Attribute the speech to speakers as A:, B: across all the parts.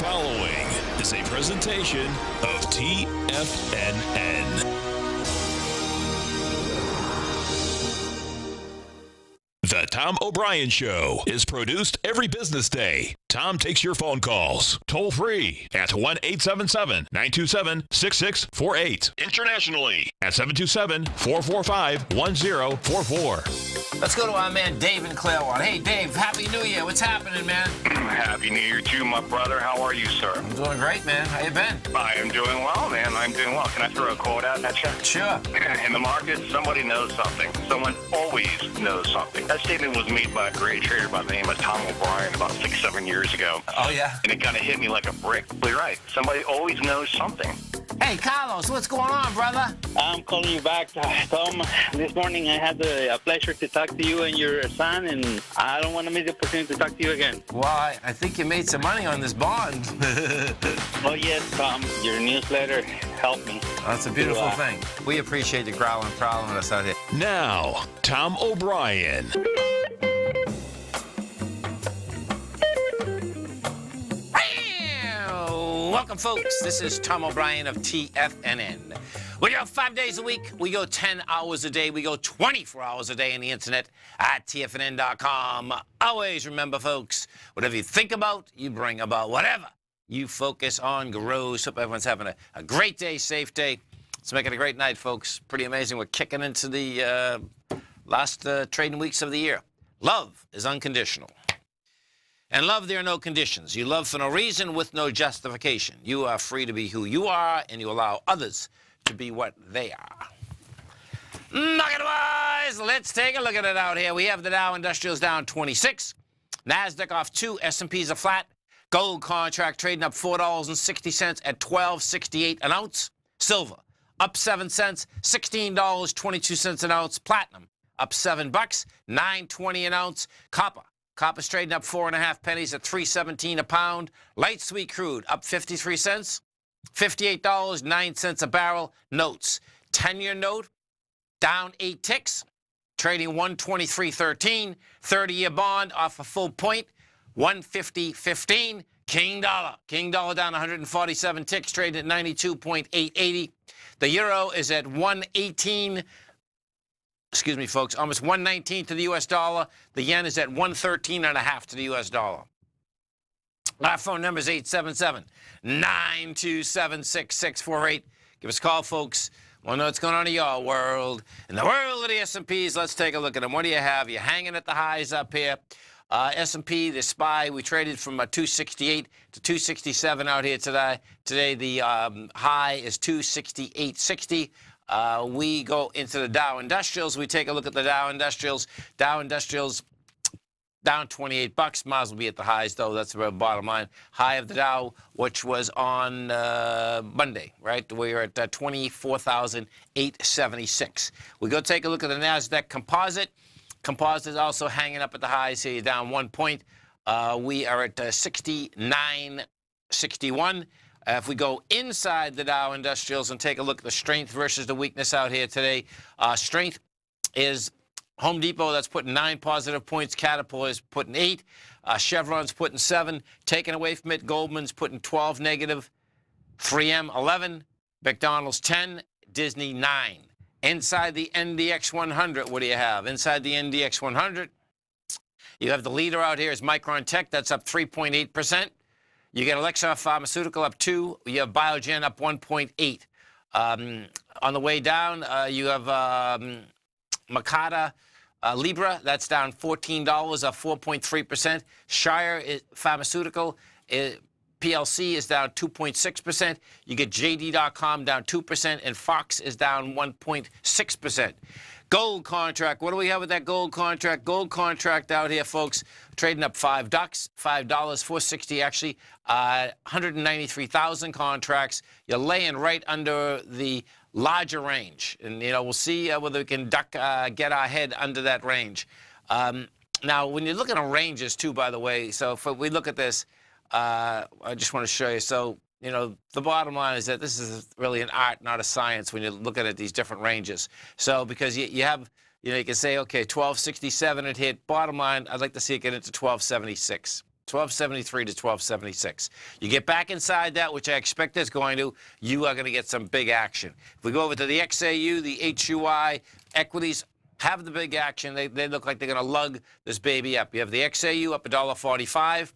A: following is a presentation of TFNN. The Tom O'Brien Show is produced every business day. Tom takes your phone calls toll free at 1-877-927-6648. Internationally at 727-445-1044.
B: Let's go to our man Dave in Clearwater. Hey, Dave, Happy New Year. What's happening, man?
C: Happy New Year to you, my brother. How are you, sir?
B: I'm doing great, man. How you been?
C: I am doing well, man. I'm doing well. Can I throw a quote out at you?
B: Sure.
C: In the market, somebody knows something. Someone always knows something. That statement was made by a great trader by the name of Tom O'Brien about 6-7 years ago.
B: Oh, yeah?
C: And it kind of hit me like a brick. You're right. Somebody always knows something.
B: Hey, Carlos, what's going on, brother?
D: I'm calling you back, Tom. This morning I had the pleasure to talk to you and your son, and I don't want to miss the opportunity to talk to you again.
B: Well, I think you made some money on this bond.
D: Oh, yes, Tom. Your newsletter helped me.
B: That's a beautiful thing. We appreciate you growling and prowling with us out here.
A: Now, Tom O'Brien.
B: Welcome, folks. This is Tom O'Brien of TFNN. We go 5 days a week. We go 10 hours a day. We go 24 hours a day on the internet at TFNN.com. Always remember, folks, whatever you think about, you bring about. Whatever you focus on grows. Hope everyone's having a great day, safe day. Let's make it a great night, folks. Pretty amazing. We're kicking into the last trading weeks of the year. Love is unconditional. And love, there are no conditions. You love for no reason with no justification. You are free to be who you are, and you allow others to be what they are. Market-wise, let's take a look at it out here. We have the Dow Industrials down 26. NASDAQ off 2. S&Ps are flat. Gold contract trading up $4.60 at $12.68 an ounce. Silver up 7 cents, $16.22 an ounce. Platinum up $7, $9.20 an ounce. Copper's trading up 4.5 pennies at $3.17 a pound. Light sweet crude up 53 cents, $58.09 a barrel. Notes, 10-year note down 8 ticks, trading 123.13. 30-year bond off a full point, 150.15. King dollar down 147 ticks, trading at 92.880. The euro is at 118. Excuse me, folks, almost 119 to the U.S. dollar. The yen is at 113.5 to the U.S. dollar. Our phone number is 877-927-6648. Give us a call, folks. Want to know what's going on in your world. In the world of the S&Ps, let's take a look at them. What do you have? You're hanging at the highs up here. S&P, the SPY, we traded from 268 to 267 out here today. Today, the high is 268.60. We go into the Dow Industrials. We take a look at the Dow Industrials. Dow Industrials down 28 bucks. Might as well be at the highs, though. That's the bottom line. High of the Dow, which was on Monday, right? We were at 24,876. We go take a look at the NASDAQ Composite. Composite is also hanging up at the highs here, down 1 point. We are at 69.61. If we go inside the Dow Industrials and take a look at the strength versus the weakness out here today, strength is Home Depot, that's putting 9 positive points. Caterpillar is putting 8. Chevron's putting 7. Taken away from it, Goldman's putting 12 negative. 3M 11. McDonald's 10. Disney 9. Inside the NDX 100, what do you have? Inside the NDX 100, you have the leader out here is Micron Tech. That's up 3.8%. You get Alexa Pharmaceutical up 2. You have Biogen up 1.8. On the way down, you have Makata Libra. That's down $14, up 4.3%. Shire Pharmaceutical PLC is down 2.6%. You get JD.com down 2%, and Fox is down 1.6%. Gold contract. What do we have with that gold contract? Gold contract out here, folks, trading up $5, $4.60 actually. 193,000 contracts. You're laying right under the larger range, and we'll see whether we can get our head under that range. Now, when you're looking at ranges too, by the way, so if we look at this, I just want to show you. So, the bottom line is that this is really an art, not a science, when you're looking at these different ranges. So, because you have, you can say, okay, 1267 it hit. Bottom line, I'd like to see it get into 1276. 1273 to 1276. You get back inside that, which I expect it's going to, you are going to get some big action. If we go over to the XAU, the HUI, equities have the big action. They look like they're going to lug this baby up. You have the XAU up $1.45,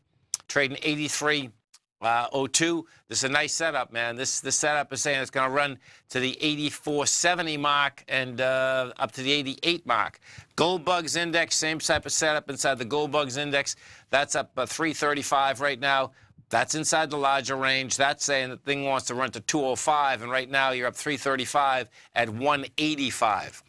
B: trading 83.02. This is a nice setup, man. This setup is saying it's going to run to the 84.70 mark and up to the 88 mark. Gold Bugs Index, same type of setup inside the Gold Bugs Index. That's up 335 right now. That's inside the larger range. That's saying the thing wants to run to 205, and right now you're up 335 at 185.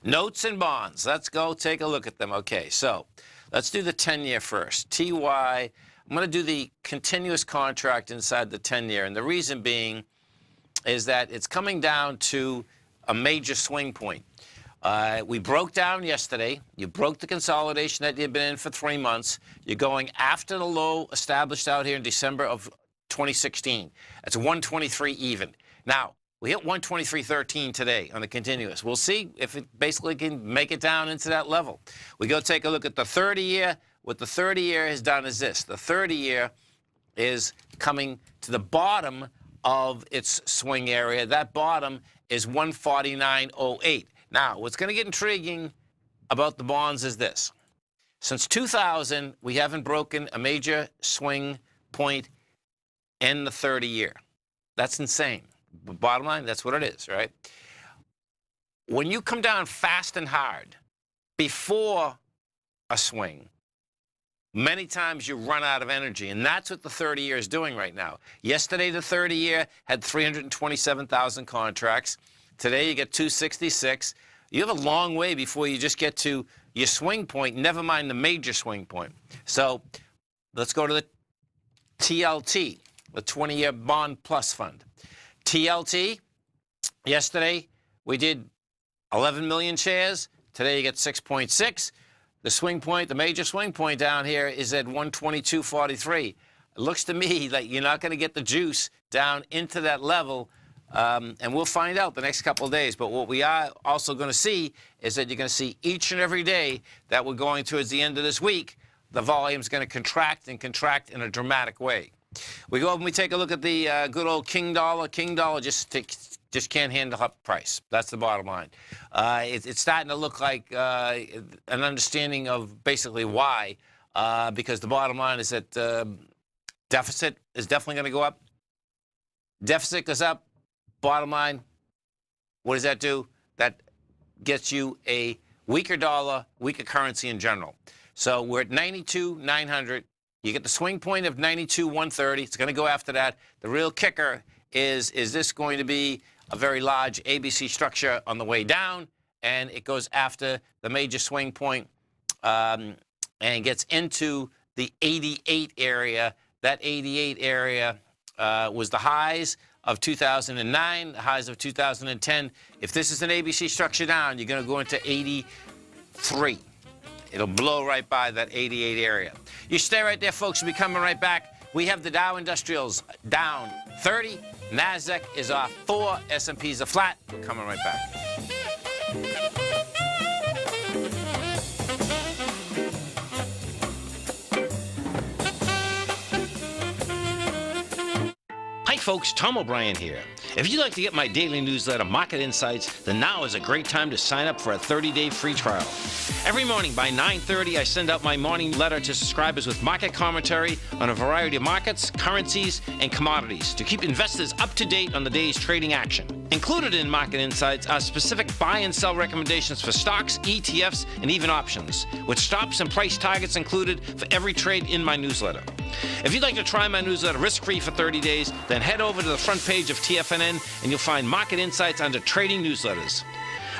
B: Notes and bonds. Let's go take a look at them. Okay, so let's do the 10-year first. TY. I'm going to do the continuous contract inside the 10-year, and the reason being is that it's coming down to a major swing point. We broke down yesterday. You broke the consolidation that you've been in for 3 months. You're going after the low established out here in December of 2016. That's 123 even. Now, we hit 123.13 today on the continuous. We'll see if it basically can make it down into that level. We go take a look at the 30-year. What the 30-year has done is this. The 30-year is coming to the bottom of its swing area. That bottom is 149.08. Now, what's going to get intriguing about the bonds is this. Since 2000, we haven't broken a major swing point in the 30-year. That's insane. But bottom line, that's what it is, right? When you come down fast and hard before a swing, many times you run out of energy, and that's what the 30-year is doing right now. Yesterday, the 30-year had 327,000 contracts. Today, you get 266. You have a long way before you just get to your swing point, never mind the major swing point. So let's go to the TLT, the 20-year Bond Plus Fund. TLT, yesterday, we did 11 million shares. Today, you get 6.6. The swing point, the major swing point down here is at 122.43. It looks to me like you're not going to get the juice down into that level, and we'll find out the next couple of days. But what we are also going to see is that you're going to see each and every day that we're going towards the end of this week, the volume's going to contract and contract in a dramatic way. We go over and we take a look at the good old King Dollar. King Dollar just can't handle up price. That's the bottom line. It's starting to look like an understanding of basically why, because the bottom line is that deficit is definitely going to go up. Deficit goes up. Bottom line, what does that do? That gets you a weaker dollar, weaker currency in general. So we're at 92.900. You get the swing point of 92.130. It's going to go after that. The real kicker is this going to be a very large ABC structure on the way down, and it goes after the major swing point and gets into the 88 area. That 88 area was the highs of 2009, the highs of 2010. If this is an ABC structure down, you're going to go into 83. It'll blow right by that 88 area. You stay right there, folks. We'll be coming right back. We have the Dow Industrials down 30. NASDAQ is off 4. S&Ps are flat. We're coming right back.
E: Hi folks, Tom O'Brien here. If you'd like to get my daily newsletter, Market Insights, then now is a great time to sign up for a 30-day free trial. Every morning by 9:30, I send out my morning letter to subscribers with market commentary on a variety of markets, currencies, and commodities to keep investors up to date on the day's trading action. Included in Market Insights are specific buy and sell recommendations for stocks, ETFs, and even options, with stops and price targets included for every trade in my newsletter. If you'd like to try my newsletter risk-free for 30 days, then head over to the front page of TFNN and you'll find Market Insights under Trading Newsletters.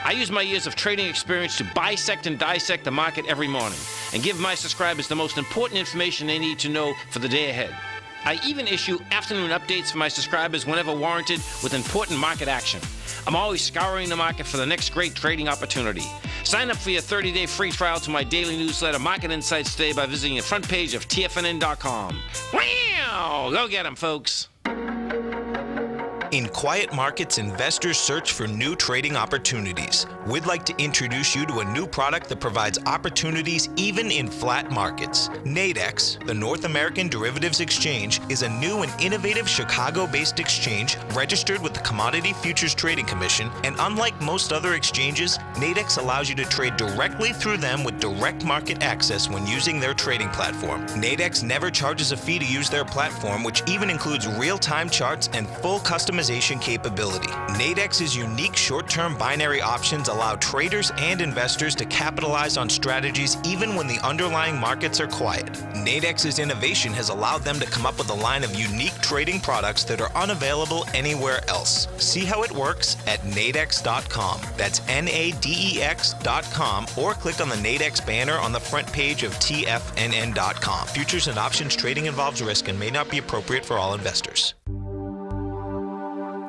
E: I use my years of trading experience to bisect and dissect the market every morning and give my subscribers the most important information they need to know for the day ahead. I even issue afternoon updates for my subscribers whenever warranted with important market action. I'm always scouring the market for the next great trading opportunity. Sign up for your 30-day free trial to my daily newsletter, Market Insights, today by visiting the front page of TFNN.com. Wow! Go get them, folks.
F: In quiet markets, investors search for new trading opportunities. We'd like to introduce you to a new product that provides opportunities even in flat markets. Nadex, the North American Derivatives Exchange, is a new and innovative Chicago-based exchange registered with the Commodity Futures Trading Commission, and unlike most other exchanges, Nadex allows you to trade directly through them with direct market access when using their trading platform. Nadex never charges a fee to use their platform, which even includes real-time charts and full customization capability. Nadex's unique short-term binary options allow traders and investors to capitalize on strategies even when the underlying markets are quiet. Nadex's innovation has allowed them to come up with a line of unique trading products that are unavailable anywhere else. See how it works at nadex.com. That's NADEX.com, or click on the Nadex banner on the front page of TFNN.com. Futures and options trading involves risk and may not be appropriate for all investors.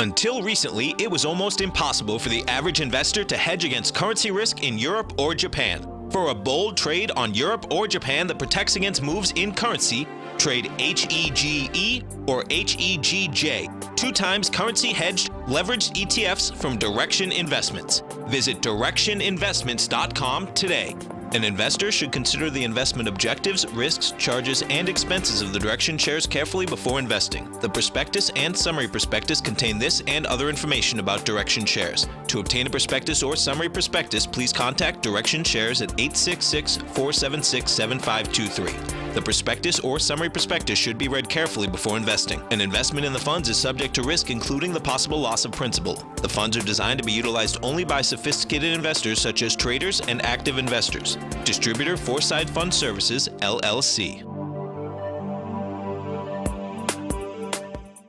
F: Until recently, it was almost impossible for the average investor to hedge against currency risk in Europe or Japan. For a bold trade on Europe or Japan that protects against moves in currency, trade HEGE or HEGJ, 2 times currency hedged leveraged ETFs from Direction Investments. Visit directioninvestments.com today. An investor should consider the investment objectives, risks, charges, and expenses of the Direction shares carefully before investing. The prospectus and summary prospectus contain this and other information about Direction shares. To obtain a prospectus or summary prospectus, please contact Direction shares at 866-476-7523. The prospectus or summary prospectus should be read carefully before investing. An investment in the funds is subject to risk, including the possible loss of principal. The funds are designed to be utilized only by sophisticated investors such as traders and active investors. Distributor Foreside Fund Services, LLC.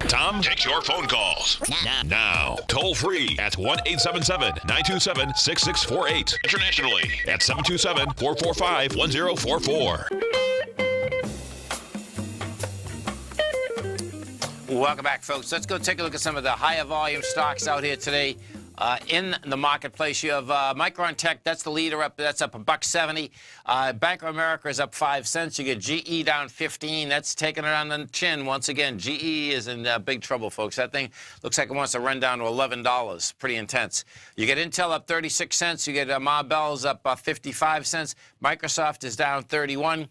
A: Tom takes your phone calls now. Toll free at 1-877-927-6648. Internationally at 727-445-1044.
B: Welcome back, folks. Let's go take a look at some of the higher volume stocks out here today. In the marketplace, you have Micron Tech. That's the leader up. That's up $1.70. Bank of America is up 5 cents. You get GE down 15. That's taking it on the chin once again. GE is in big trouble, folks. That thing looks like it wants to run down to $11. Pretty intense. You get Intel up 36 cents. You get Marvell's up 55 cents. Microsoft is down 31.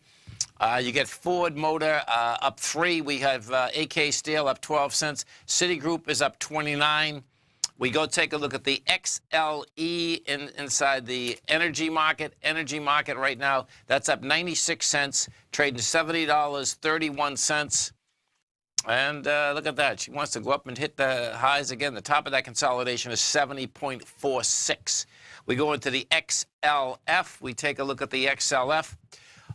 B: You get Ford Motor up 3. We have AK Steel up 12 cents. Citigroup is up 29. We go take a look at the XLE inside the energy market. Energy market right now, that's up 96 cents, trading $70.31. And look at that. She wants to go up and hit the highs again. The top of that consolidation is 70.46. We go into the XLF. We take a look at the XLF.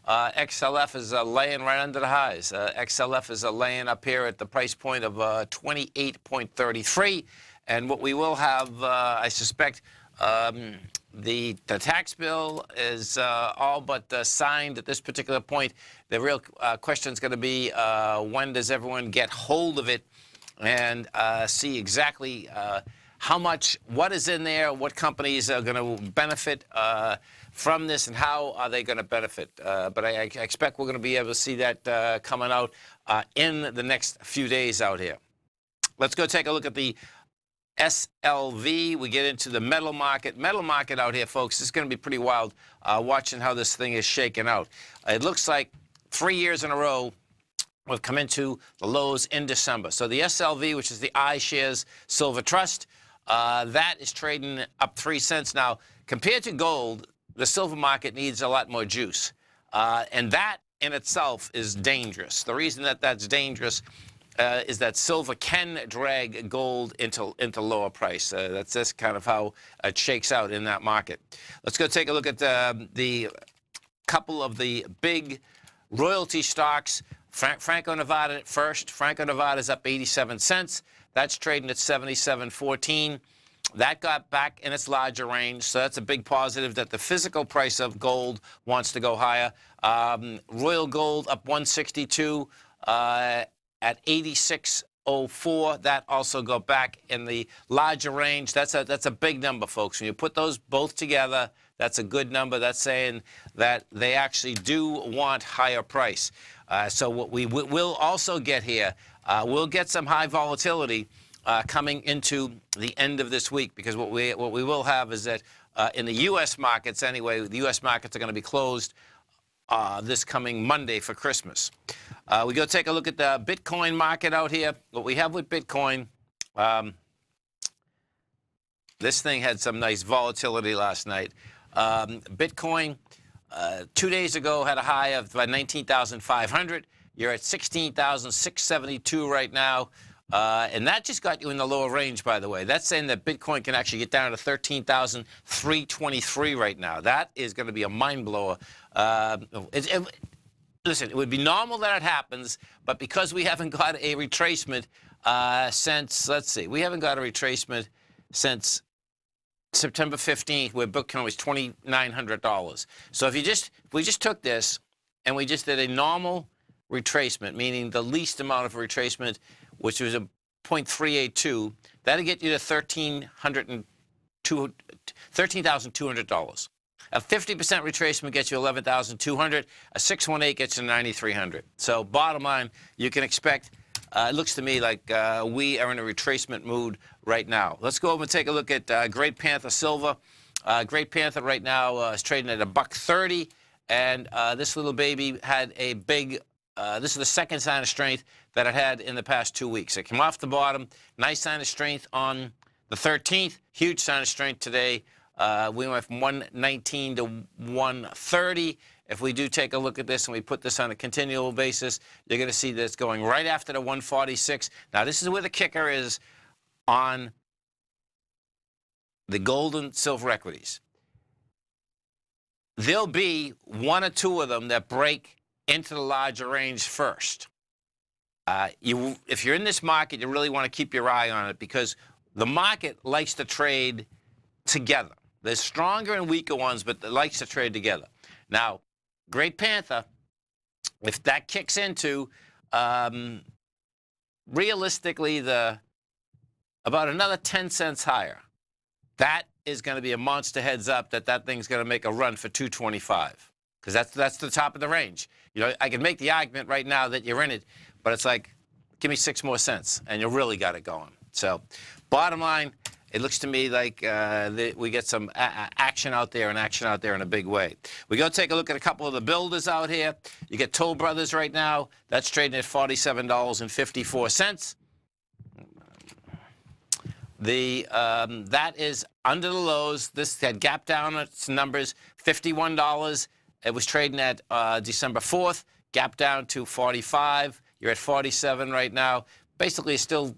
B: XLF is laying right under the highs. XLF is laying up here at the price point of 28.33. And what we will have, I suspect, the tax bill is all but signed at this particular point. The real question is going to be when does everyone get hold of it and see exactly how much, what is in there, what companies are going to benefit from this, and how are they going to benefit. But I expect we're going to be able to see that coming out in the next few days out here. Let's go take a look at the SLV. We get into the metal market. Metal market out here, folks, is going to be pretty wild watching how this thing is shaking out. It looks like 3 years in a row we've come into the lows in December. So the SLV, which is the iShares Silver Trust, that is trading up 3 cents. Now, compared to gold, the silver market needs a lot more juice. And that in itself is dangerous. The reason that that's dangerous is that silver can drag gold into lower price. That's just kind of how it shakes out in that market. Let's go take a look at the couple of the big royalty stocks. Franco-Nevada at first. Franco-Nevada is up 87 cents. That's trading at 77.14. That got back in its larger range, so that's a big positive that the physical price of gold wants to go higher. Royal Gold up 162. At 86.04, that also go back in the larger range. That's a big number, folks. When you put those both together, that's a good number. That's saying that they actually do want higher price. So what we will also get here, we'll get some high volatility coming into the end of this week, because what we will have is that in the U.S. markets anyway, the U.S. markets are going to be closed this coming Monday for Christmas. We go take a look at the Bitcoin market out here. What we have with Bitcoin, this thing had some nice volatility last night. Bitcoin 2 days ago had a high of 19,500. You're at 16,672 right now. And that just got you in the lower range, by the way. That's saying that Bitcoin can actually get down to 13,323 right now. That is going to be a mind blower. Listen, it would be normal that it happens, but because we haven't got a retracement since, let's see, we haven't got a retracement since September 15th, where Bitcoin was $2,900. So if we just took this and we just did a normal retracement, meaning the least amount of retracement, which was a 0.382, that'll get you to $13,200. A 50% retracement gets you $11,200. A 618 gets you $9,300. So bottom line, you can expect, it looks to me like we are in a retracement mood right now. Let's go over and take a look at Great Panther Silver. Great Panther right now is trading at $1.30, and this little baby had a big, this is the second sign of strength that it had in the past 2 weeks. It came off the bottom, nice sign of strength on the 13th, huge sign of strength today. We went from 119 to 130. If we do take a look at this and we put this on a continual basis, you're going to see this going right after the 146. Now, this is where the kicker is on the gold and silver equities. There'll be one or two of them that break into the larger range first. If you're in this market, you really want to keep your eye on it, because the market likes to trade together. There's stronger and weaker ones, but it likes to trade together. Now, Great Panther, if that kicks into, realistically, about another 10 cents higher, that is going to be a monster heads up that thing's going to make a run for 225, because that's the top of the range. You know, I can make the argument right now that you're in it, but it's like, give me 6 more cents, and you really got it going. So, bottom line, it looks to me like we get some action out there, and action out there in a big way. We go take a look at a couple of the builders out here. You get Toll Brothers right now. That's trading at $47.54. That is under the lows. This had gapped down its numbers, $51. It was trading at December 4th, gapped down to 45. You're at 47 right now. Basically, still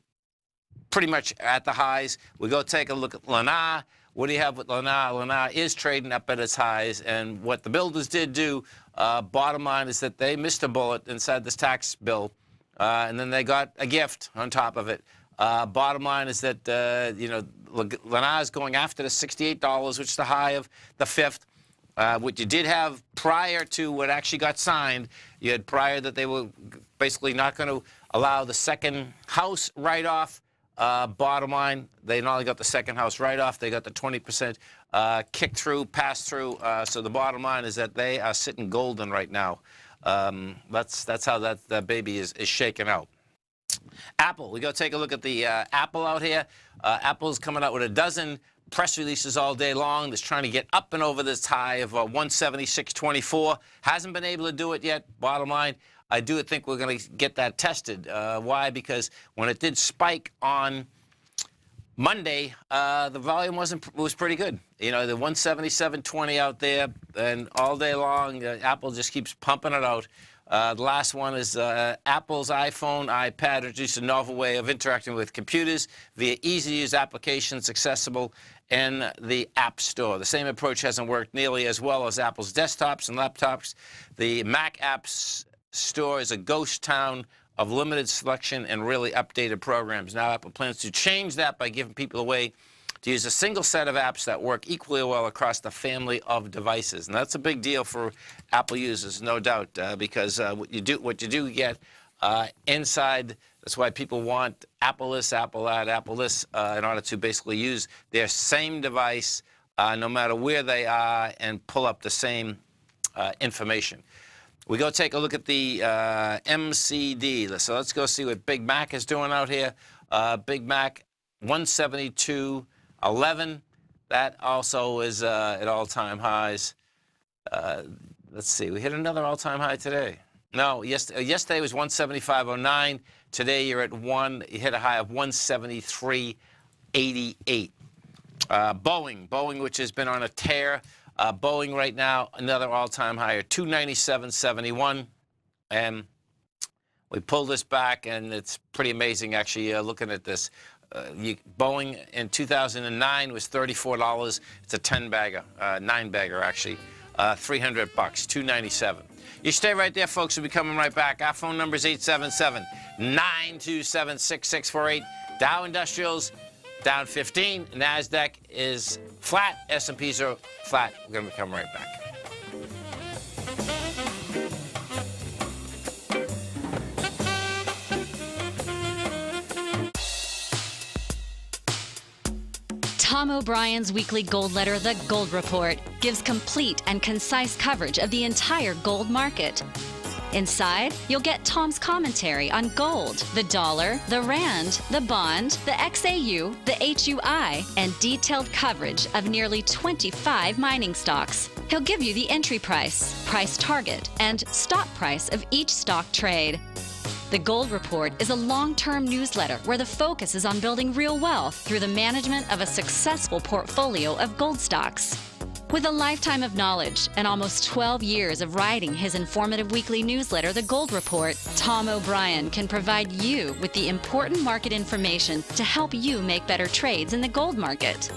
B: pretty much at the highs. We go take a look at Lennar. What do you have with Lennar? Lennar is trading up at its highs, and what the builders did do, bottom line, is that they missed a bullet inside this tax bill, and then they got a gift on top of it. Bottom line is that, you know, Lennar is going after the $68, which is the high of the 5th. What you did have prior to what actually got signed, you had prior that they were basically not going to allow the second house write-off. Bottom line, they not only got the second house write-off, they got the 20% kick-through, pass-through. So the bottom line is that they are sitting golden right now. That's how that baby is shaking out. Apple, we go take a look at the Apple out here. Apple's coming out with a dozen press releases all day long. That's trying to get up and over this high of 176.24. Hasn't been able to do it yet. Bottom line, I do think we're going to get that tested. Why? Because when it did spike on Monday, the volume was pretty good. You know, the 177.20 out there, and all day long, Apple just keeps pumping it out. The last one is Apple's iPhone, iPad introduced a novel way of interacting with computers via easy-to-use applications accessible in the App Store. The same approach hasn't worked nearly as well as Apple's desktops and laptops. The Mac Apps Store is a ghost town of limited selection and really updated programs. Now Apple plans to change that by giving people a way to use a single set of apps that work equally well across the family of devices. And that's a big deal for Apple users, no doubt, because what you do get inside, that's why people want Apple this, Apple that, Apple this, in order to basically use their same device no matter where they are and pull up the same information. We go take a look at the MCD. So let's go see what Big Mac is doing out here. Big Mac, 172.11. That also is at all-time highs. Let's see, we hit another all-time high today. No, yesterday was 175.09. Today you hit a high of 173.88. Boeing, which has been on a tear. Boeing right now, another all-time high of 297.71. And we pulled this back, and it's pretty amazing, actually, looking at this. Boeing in 2009 was $34. It's a 10-bagger, 9-bagger, actually. $300, $297. You stay right there, folks. We'll be coming right back. Our phone number is 877-927-6648. Dow Industrials down 15. NASDAQ is flat. S&Ps are flat. We're going to be coming right back.
G: Tom O'Brien's weekly gold letter, The Gold Report, gives complete and concise coverage of the entire gold market. Inside, you'll get Tom's commentary on gold, the dollar, the rand, the bond, the XAU, the HUI, and detailed coverage of nearly 25 mining stocks. He'll give you the entry price, price target, and stop price of each stock trade. The Gold Report is a long-term newsletter where the focus is on building real wealth through the management of a successful portfolio of gold stocks. With a lifetime of knowledge and almost 12 years of writing his informative weekly newsletter, The Gold Report, Tom O'Brien can provide you with the important market information to help you make better trades in the gold market.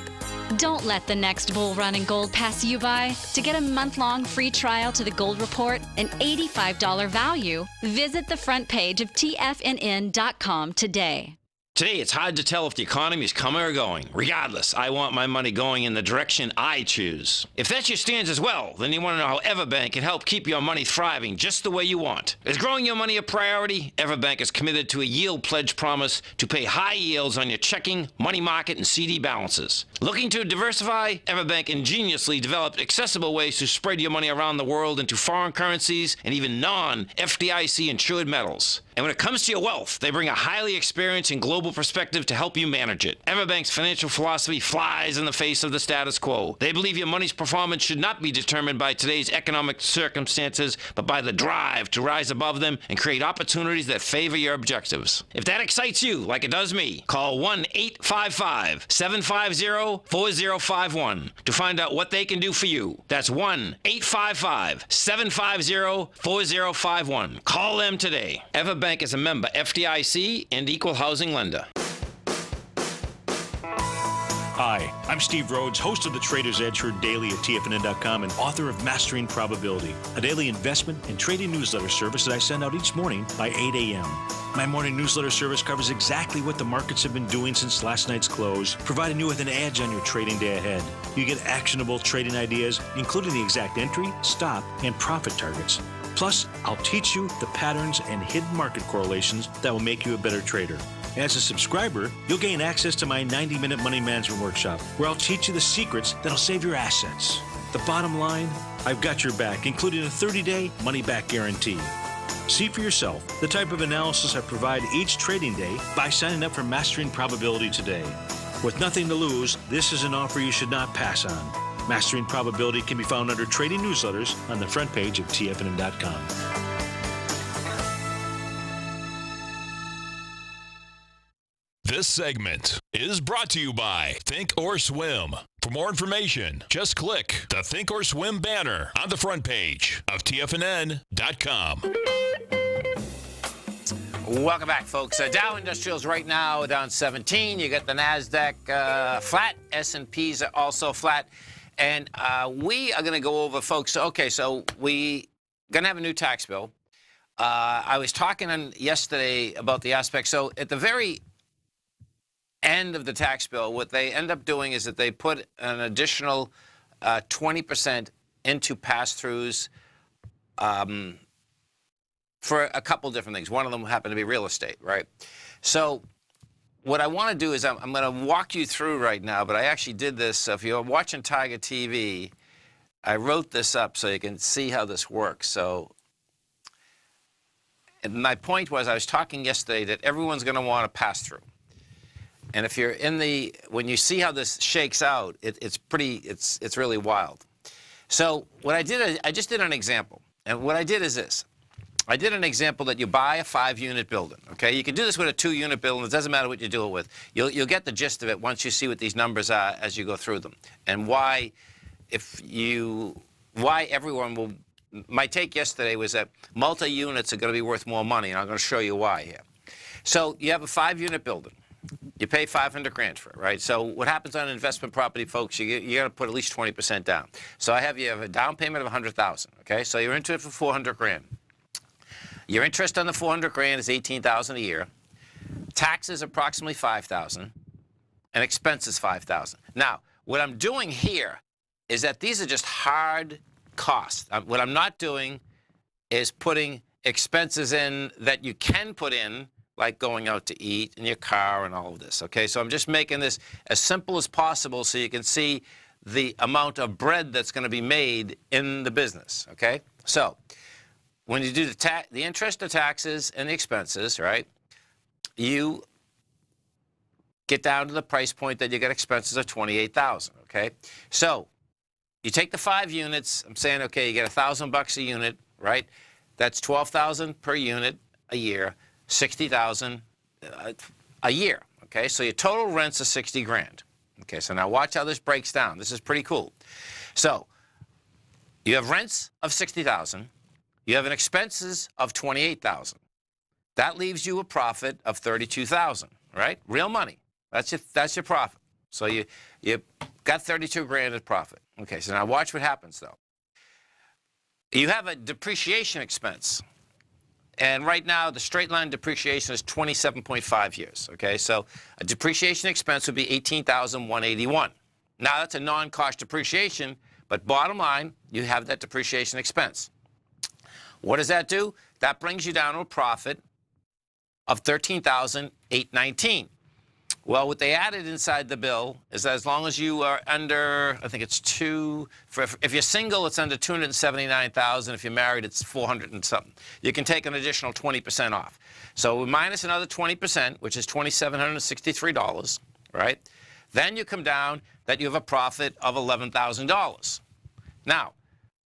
G: Don't let the next bull run in gold pass you by. To get a month-long free trial to The Gold Report, an $85 value, visit the front page of TFNN.com today.
E: Today, it's hard to tell if the economy is coming or going. Regardless, I want my money going in the direction I choose. If that's your stance as well, then you want to know how Everbank can help keep your money thriving just the way you want. Is growing your money a priority? Everbank is committed to a yield pledge promise to pay high yields on your checking, money market, and CD balances. Looking to diversify? Everbank ingeniously developed accessible ways to spread your money around the world into foreign currencies and even non-FDIC insured metals. And when it comes to your wealth, they bring a highly experienced and global perspective to help you manage it. Everbank's financial philosophy flies in the face of the status quo. They believe your money's performance should not be determined by today's economic circumstances, but by the drive to rise above them and create opportunities that favor your objectives. If that excites you, like it does me, call 1-855-750-4051 to find out what they can do for you. That's 1-855-750-4051. Call them today. Everbank is a member FDIC and equal housing lender.
H: Hi, I'm Steve Rhodes, host of the Trader's Edge heard daily at TFNN.com and author of Mastering Probability, a daily investment and trading newsletter service that I send out each morning by 8 a.m. My morning newsletter service covers exactly what the markets have been doing since last night's close, providing you with an edge on your trading day ahead. You get actionable trading ideas, including the exact entry, stop, and profit targets. Plus, I'll teach you the patterns and hidden market correlations that will make you a better trader. As a subscriber, you'll gain access to my 90-minute money management workshop, where I'll teach you the secrets that'll save your assets. The bottom line, I've got your back, including a 30-day money-back guarantee. See for yourself the type of analysis I provide each trading day by signing up for Mastering Probability today. With nothing to lose, this is an offer you should not pass on. Mastering Probability can be found under Trading Newsletters on the front page of TFNN.com.
A: This segment is brought to you by Think or Swim. For more information, just click the Think or Swim banner on the front page of TFNN.com.
B: Welcome back, folks. Dow Industrials right now down 17. You got the NASDAQ flat. S&Ps are also flat. And we are going to go over, folks. Okay, so we going to have a new tax bill. I was talking yesterday about the aspect. So at the very end of the tax bill, what they end up doing is that they put an additional 20% into pass-throughs for a couple different things. One of them happened to be real estate, right? So what I want to do is I'm going to walk you through right now, but I actually did this. So if you're watching Tiger TV, I wrote this up so you can see how this works. So and my point was I was talking yesterday that everyone's going to want a pass-through. And if you're in the, when you see how this shakes out, it's really wild. So what I did, I just did an example. And what I did is this. I did an example that you buy a 5-unit building, okay? You can do this with a 2-unit building. It doesn't matter what you do it with. You'll get the gist of it once you see what these numbers are as you go through them. And why everyone will, my take yesterday was that multi-units are going to be worth more money, and I'm going to show you why here. So you have a 5-unit building. You pay $500 grand for it, right? So what happens on an investment property, folks, you got to put at least 20% down. So you have a down payment of $100,000, okay? So you're into it for $400 grand. Your interest on the $400 grand is $18,000 a year. Taxes approximately $5,000, and expenses $5,000. Now, what I'm doing here is that these are just hard costs. What I'm not doing is putting expenses in that you can put in, like going out to eat in your car and all of this, okay? So I'm just making this as simple as possible so you can see the amount of bread that's going to be made in the business, okay? So when you do the interest, the taxes, and the expenses, right, you get down to the price point that you get expenses of $28,000, okay? So you take the 5 units. I'm saying, okay, you get $1,000 a unit, right? That's $12,000 per unit a year, $60,000 a year, okay? So your total rent's a 60 grand. Okay, so now watch how this breaks down. This is pretty cool. So you have rents of $60,000. You have an expenses of $28,000. That leaves you a profit of $32,000, right? Real money. That's your profit. So you got 32 grand as profit. Okay, so now watch what happens though. You have a depreciation expense. And right now the straight line depreciation is 27.5 years. Okay, so a depreciation expense would be $18,181. Now that's a non-cost depreciation, but bottom line, you have that depreciation expense. What does that do? That brings you down to a profit of $13,819. Well, what they added inside the bill is that as long as you are under, I think it's if you're single, it's under $279,000. If you're married, it's $400 and something. You can take an additional 20% off. So we minus another 20%, which is $2,763, right? Then you come down that you have a profit of $11,000. Now,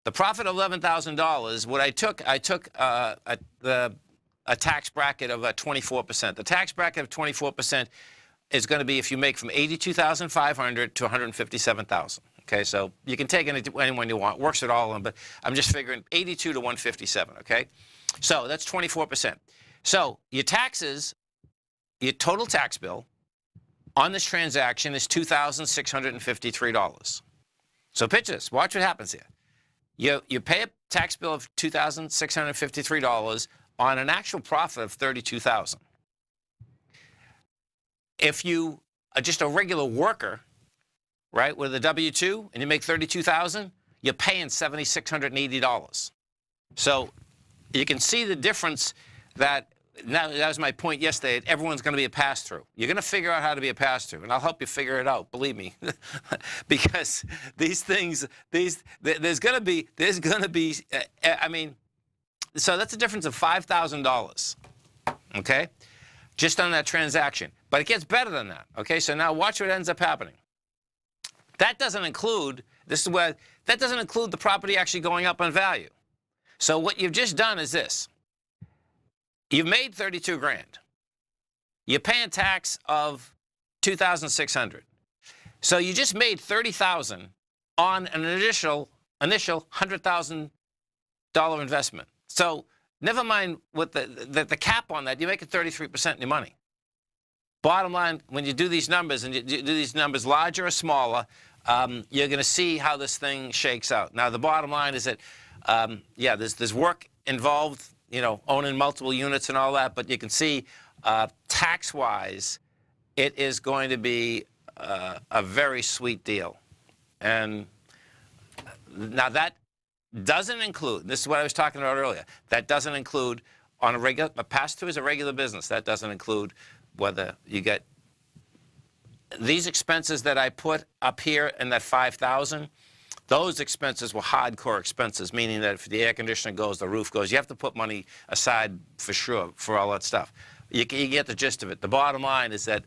B: the profit of $11,000, what I took a tax bracket of 24%. The tax bracket of 24% is going to be if you make from $82,500 to $157,000. Okay, so you can take anyone you want. Works at all of them, but I'm just figuring 82 to 157. Okay, so that's 24%. So your taxes, your total tax bill on this transaction is $2,653. So picture this. Watch what happens here. You pay a tax bill of $2,653 on an actual profit of $32,000. If you are just a regular worker, right, with a W-2 and you make $32,000, you're paying $7,680. So you can see the difference that, that was my point yesterday, everyone's going to be a pass-through. You're going to figure out how to be a pass-through, and I'll help you figure it out, believe me. Because these things, there's going to be, I mean, so that's a difference of $5,000, okay, just on that transaction. But it gets better than that, okay? So now watch what ends up happening. That doesn't include, that doesn't include the property actually going up in value. So what you've just done is this. You've made 32 grand. You're paying tax of $2,600. So you just made $30,000 on an initial $100,000 investment. So never mind what the cap on that, you're making 33% in your money. Bottom line, when you do these numbers, and you do these numbers larger or smaller, you're going to see how this thing shakes out. Now, the bottom line is that, yeah, there's work involved, you know, owning multiple units and all that, but you can see tax-wise, it is going to be a very sweet deal. And now that doesn't include, this is what I was talking about earlier, that doesn't include on a pass-through is a regular business. That doesn't include whether you get these expenses that I put up here in that $5,000. Those expenses were hardcore expenses, meaning that if the air conditioner goes, the roof goes, you have to put money aside for sure for all that stuff. You get the gist of it. The bottom line is that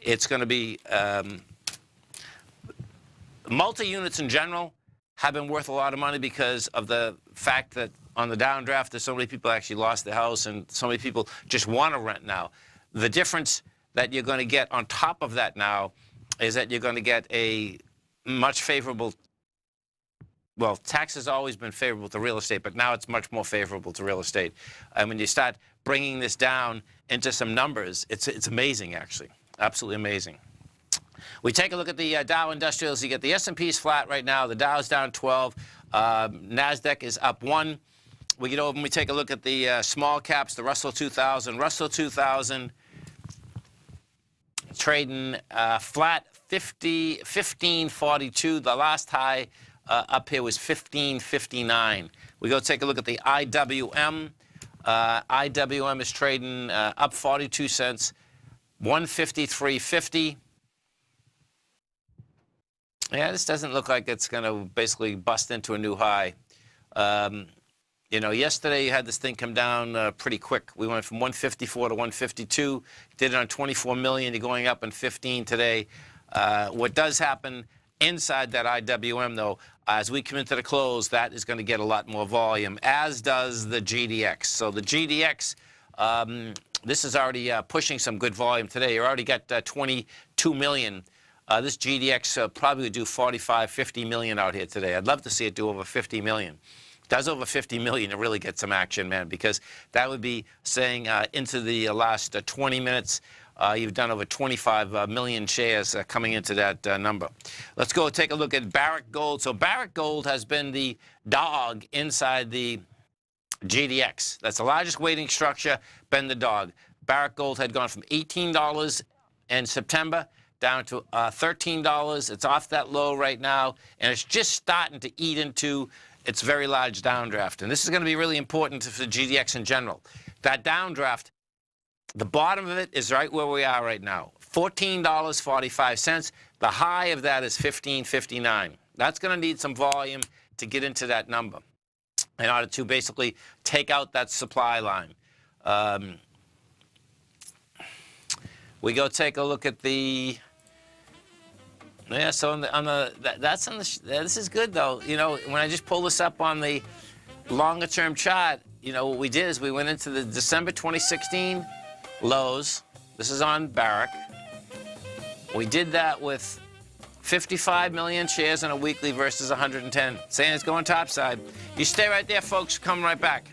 B: It's going to be multi-units in general have been worth a lot of money because of the fact that on the downdraft, there's so many people actually lost their house and so many people just want to rent now. The difference that you're going to get on top of that now is that you're going to get a much favorable, well, tax has always been favorable to real estate, but now it's much more favorable to real estate. And when you start bringing this down into some numbers, it's amazing, actually. Absolutely amazing. We take a look at the Dow Industrials. You get the S&P's flat right now. The Dow's down 12. NASDAQ is up 1. We get over and we take a look at the small caps, the Russell 2000. Russell 2000 trading flat 1542. The last high up here was 1559. We go take a look at the IWM. IWM is trading up 42 cents, 153.50. Yeah, this doesn't look like it's going to basically bust into a new high. You know, yesterday you had this thing come down pretty quick. We went from 154 to 152. Did it on 24 million. You're going up in 15 today. What does happen inside that IWM, though, as we come into the close, that is going to get a lot more volume, as does the GDX. So the GDX, this is already pushing some good volume today. You already got 22 million. This GDX probably would do 45, 50 million out here today. I'd love to see it do over 50 million. Does over 50 million to really get some action, man, because that would be saying into the last 20 minutes, you've done over 25 million shares coming into that number. Let's go take a look at Barrick Gold. So Barrick Gold has been the dog inside the GDX. That's the largest weighting structure, been the dog. Barrick Gold had gone from $18 in September down to $13. It's off that low right now, and it's just starting to eat into its very large downdraft. And this is going to be really important for the GDX in general. That downdraft, the bottom of it is right where we are right now, $14.45. The high of that is $15.59. That's going to need some volume to get into that number in order to basically take out that supply line. We go take a look at the... Yeah, so this is good, though. You know, when I just pull this up on the longer-term chart, you know, what we did is we went into the December 2016 lows. This is on Barrick. We did that with 55 million shares on a weekly versus 110. Saying it's going topside. You stay right there, folks. Come right back.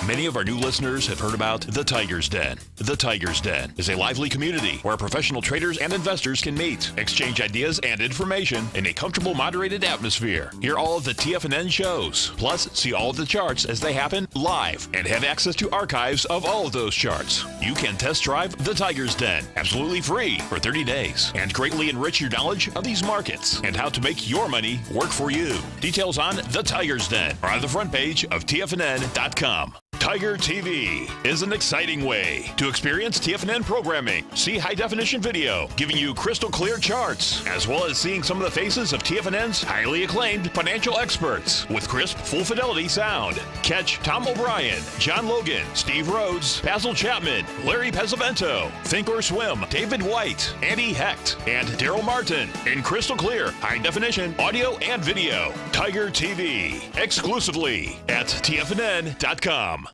A: Many of our new listeners have heard about the Tiger's Den. The Tiger's Den is a lively community where professional traders and investors can meet, exchange ideas and information in a comfortable, moderated atmosphere. Hear all of the TFNN shows, plus see all of the charts as they happen live and have access to archives of all of those charts. You can test drive the Tiger's Den absolutely free for 30 days and greatly enrich your knowledge of these markets and how to make your money work for you. Details on the Tiger's Den are on the front page of TFNN.com. Tiger TV is an exciting way to experience TFNN programming. See high-definition video giving you crystal clear charts, as well as seeing some of the faces of TFNN's highly acclaimed financial experts with crisp, full-fidelity sound. Catch Tom O'Brien, John Logan, Steve Rhodes, Basil Chapman, Larry Pesavento, Think or Swim, David White, Andy Hecht, and Daryl Martin in crystal clear, high-definition audio and video. Tiger TV, exclusively at TFNN.com.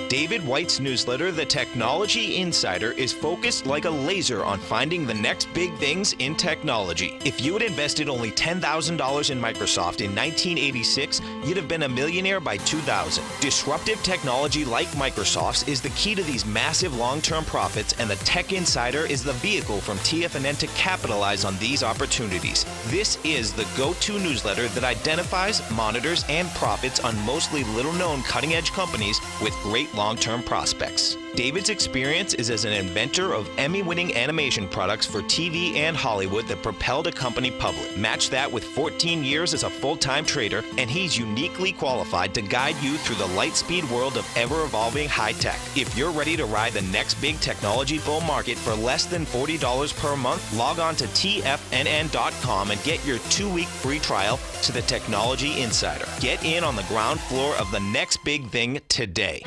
F: David White's newsletter, The Technology Insider, is focused like a laser on finding the next big things in technology. If you had invested only $10,000 in Microsoft in 1986, you'd have been a millionaire by 2000. Disruptive technology like Microsoft's is the key to these massive long-term profits, and the Tech Insider is the vehicle from TFNN to capitalize on these opportunities. This is the go-to newsletter that identifies, monitors, and profits on mostly little-known cutting-edge companies with great long-term prospects. David's experience is as an inventor of Emmy-winning animation products for TV and Hollywood that propelled a company public. Match that with 14 years as a full-time trader, and he's uniquely qualified to guide you through the light-speed world of ever-evolving high-tech. If you're ready to ride the next big technology bull market for less than $40 per month, log on to TFNN.com and get your 2-week free trial to the Technology Insider. Get in on the ground floor of the next big thing today.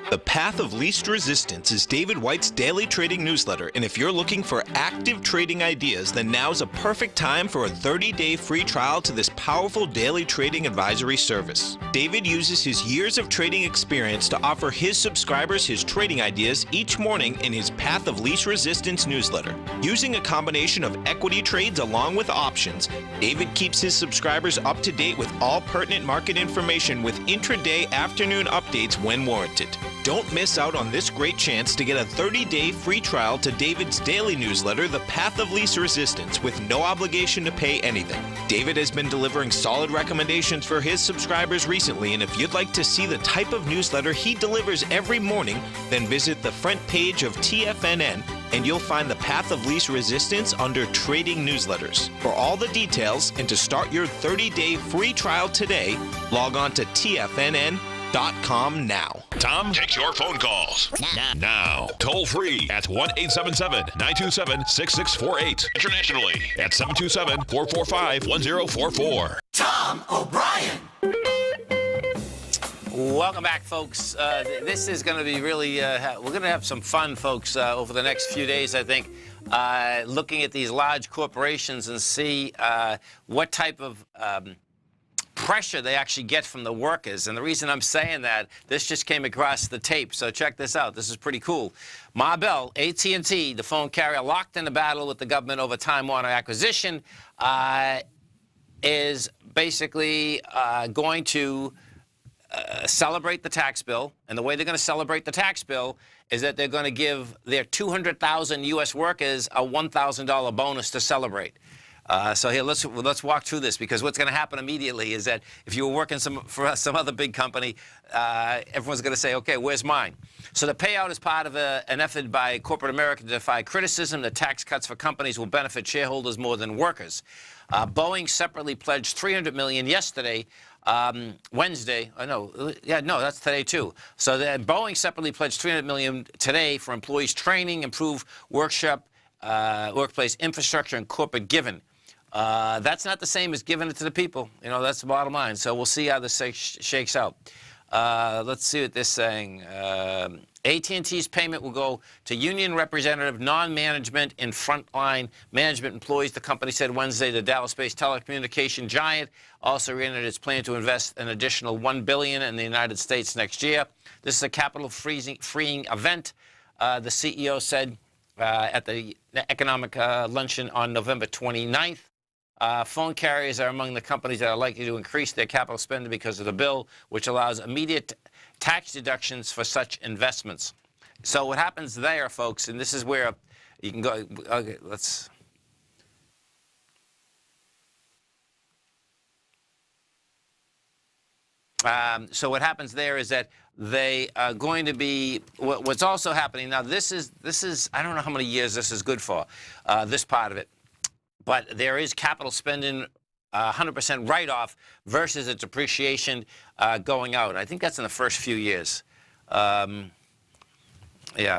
F: The Path of Least Resistance is David White's daily trading newsletter, and if you're looking for active trading ideas, then now's a perfect time for a 30-day free trial to this powerful daily trading advisory service. David uses his years of trading experience to offer his subscribers his trading ideas each morning in his Path of Least Resistance newsletter. Using a combination of equity trades along with options, David keeps his subscribers up to date with all pertinent market information with intraday afternoon updates when warranted. Don't miss out on this great chance to get a 30-day free trial to David's daily newsletter, The Path of Least Resistance, with no obligation to pay anything. David has been delivering solid recommendations for his subscribers recently, and if you'd like to see the type of newsletter he delivers every morning, then visit the front page of TFNN, and you'll find The Path of Least Resistance under Trading Newsletters. For all the details and to start your 30-day free trial today, log on to TFNN.com now.
A: Tom takes your phone calls now. Toll free at 1-877-927-6648. Internationally at 727-445-1044.
I: Tom O'Brien.
B: Welcome back, folks. This is going to be really, we're going to have some fun, folks, over the next few days, I think, looking at these large corporations and see what type of pressure they actually get from the workers. And the reason I'm saying that, this just came across the tape, so check this out. This is pretty cool. Ma Bell, AT&T, the phone carrier locked in a battle with the government over Time Warner acquisition, is basically going to celebrate the tax bill. And the way they're going to celebrate the tax bill is that they're going to give their 200,000 U.S. workers a $1,000 bonus to celebrate. So here, let's walk through this, because what's going to happen immediately is that if you were working for some other big company, everyone's going to say, okay, where's mine? So the payout is part of an effort by corporate America to defy criticism that tax cuts for companies will benefit shareholders more than workers. Boeing separately pledged $300 million yesterday, Wednesday. No, that's today too. So then Boeing separately pledged $300 million today for employees training, improved workplace infrastructure, and corporate giving. That's not the same as giving it to the people. You know, that's the bottom line. So we'll see how this shakes out. Let's see what this is saying. AT&T's payment will go to union representative, non-management, and frontline management employees. The company said Wednesday. The Dallas-based telecommunication giant also reiterated its plan to invest an additional $1 billion in the United States next year. This is a capital-freeing event, the CEO said at the economic luncheon on November 29th. Phone carriers are among the companies that are likely to increase their capital spending because of the bill, which allows immediate tax deductions for such investments. So what happens there, folks, and this is where you can go. Okay, let's. So what happens there is that they are going to be, what's also happening now, this is, I don't know how many years this is good for, this part of it, but there is capital spending 100% write-off versus its depreciation going out. I think that's in the first few years. Yeah,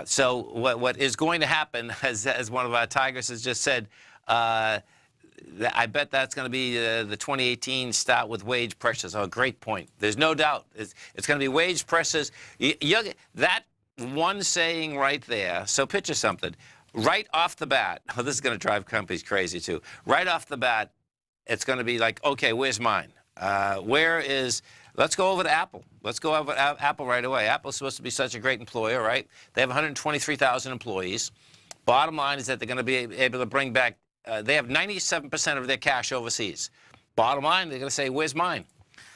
B: so what is going to happen, as one of our Tigers has just said, I bet that's going to be the 2018 start with wage pressures. Oh, great point. There's no doubt. It's going to be wage pressures. That one saying right there, so picture something. Right off the bat, oh, this is going to drive companies crazy too. Right off the bat, it's going to be like, okay, where's mine? Let's go over to Apple. Let's go over to Apple right away. Apple's supposed to be such a great employer, right? They have 123,000 employees. Bottom line is that they're going to be able to bring back, they have 97% of their cash overseas. Bottom line, they're going to say, where's mine?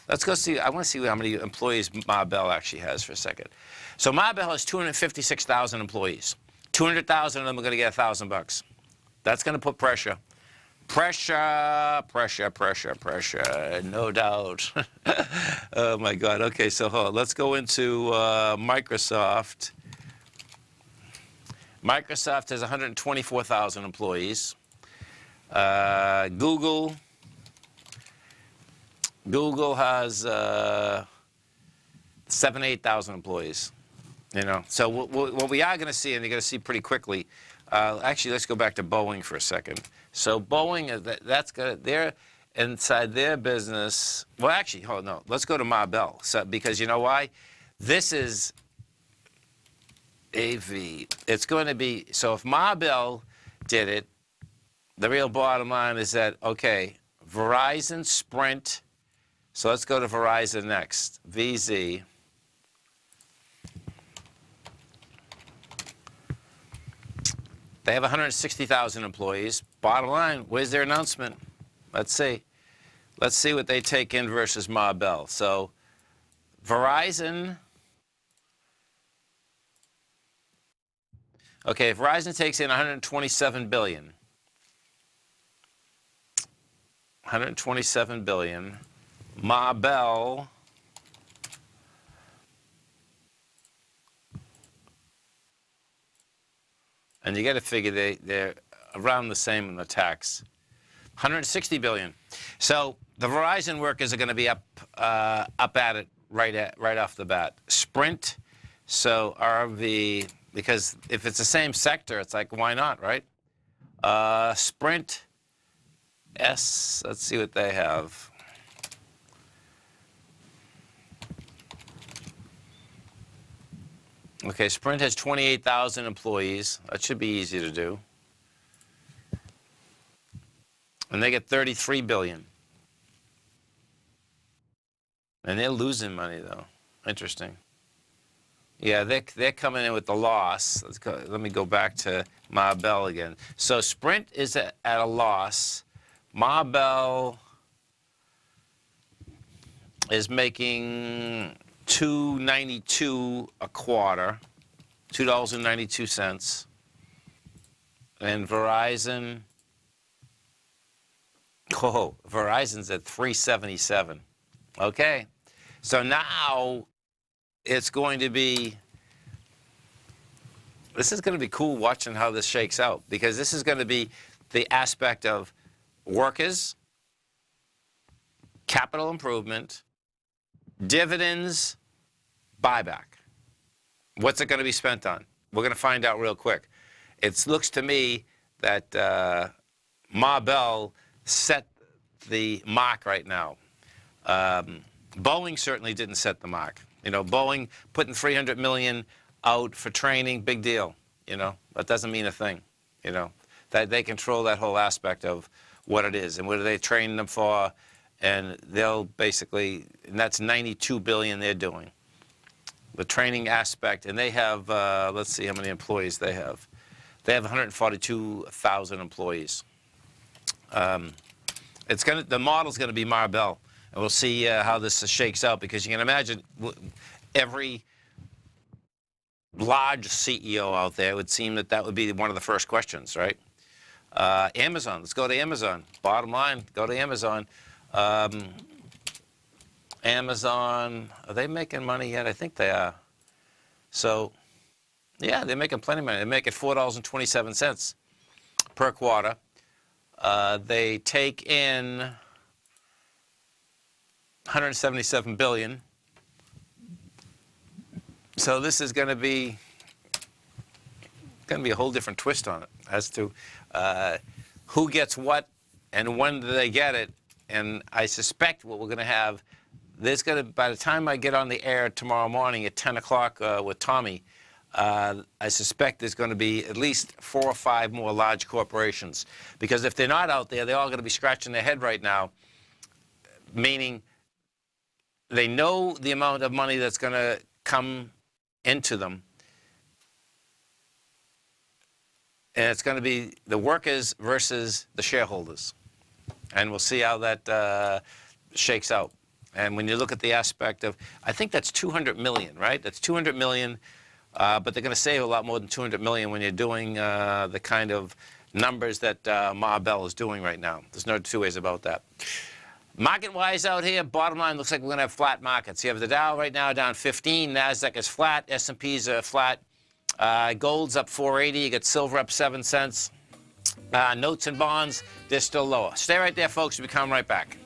B: Let's go see. I want to see how many employees Ma Bell actually has for a second. So Ma Bell has 256,000 employees. 200,000 of them are going to get $1,000. That's going to put pressure. Pressure, no doubt. Oh, my God. Okay, so let's go into Microsoft. Microsoft has 124,000 employees. Google has 8,000 employees. You know, so what we are going to see, and you're going to see pretty quickly. Actually, let's go back to Boeing for a second. So Boeing, that's good. They're inside their business. Well, actually, hold on. No, let's go to Marvell. So, because you know why? This is AV. It's going to be, so if Marvell did it, the real bottom line is that, okay, Verizon, Sprint. So let's go to Verizon next. VZ. They have 160,000 employees. Bottom line, where's their announcement? Let's see. Let's see what they take in versus Marvell. So Verizon. Okay, Verizon takes in 127 billion. 127 billion. Marvell. And you got to figure they're around the same in the tax. 160 billion. So the Verizon workers are going to be up at it right off the bat. Sprint, so RV, because if it's the same sector, it's like, why not, right? Sprint, S, let's see what they have. Okay, Sprint has 28,000 employees. That should be easy to do. And they get 33 billion. And they're losing money, though. Interesting. Yeah, they're coming in with the loss. Let me go back to Marvell again. So Sprint is at a loss. Marvell is making $2.92 a quarter, $2.92, and Verizon. Oh, Verizon's at $3.77. Okay, so now it's going to be. This is going to be cool watching how this shakes out, because this is going to be the aspect of workers, capital improvement, dividends, buyback. What's it going to be spent on? We're going to find out real quick. It looks to me that Marvell set the mark right now. Boeing certainly didn't set the mark. You know, Boeing putting $300 million out for training, big deal. You know, that doesn't mean a thing. You know, that they control that whole aspect of what it is and what are they training them for, and they'll basically, and that's $92 billion they're doing. The training aspect, and they have, let's see how many employees they have. They have 142,000 employees. The model's going to be Marvell, and we'll see how this shakes out, because you can imagine every large CEO out there, it would seem that that would be one of the first questions, right? Amazon, let's go to Amazon. Bottom line, go to Amazon. Amazon, are they making money yet? I think they are. So, yeah, they're making plenty of money. They make it $4.27 per quarter. They take in 177 billion. So this is going to be a whole different twist on it as to who gets what and when do they get it. And I suspect what we're going to have, there's going to, by the time I get on the air tomorrow morning at 10 o'clock with Tommy, I suspect there's going to be at least 4 or 5 more large corporations. Because if they're not out there, they're all going to be scratching their head right now, meaning they know the amount of money that's going to come into them. And it's going to be the workers versus the shareholders. And we'll see how that shakes out. And when you look at the aspect of, I think that's 200 million, right? That's 200 million, but they're going to save a lot more than 200 million when you're doing the kind of numbers that Marvell is doing right now. There's no two ways about that. Market-wise out here, bottom line, looks like we're going to have flat markets. You have the Dow right now down 15, NASDAQ is flat, S&Ps are flat, Gold's up 480. You got silver up 7 cents. Notes and bonds, they're still lower. Stay right there, folks. We'll be coming right back.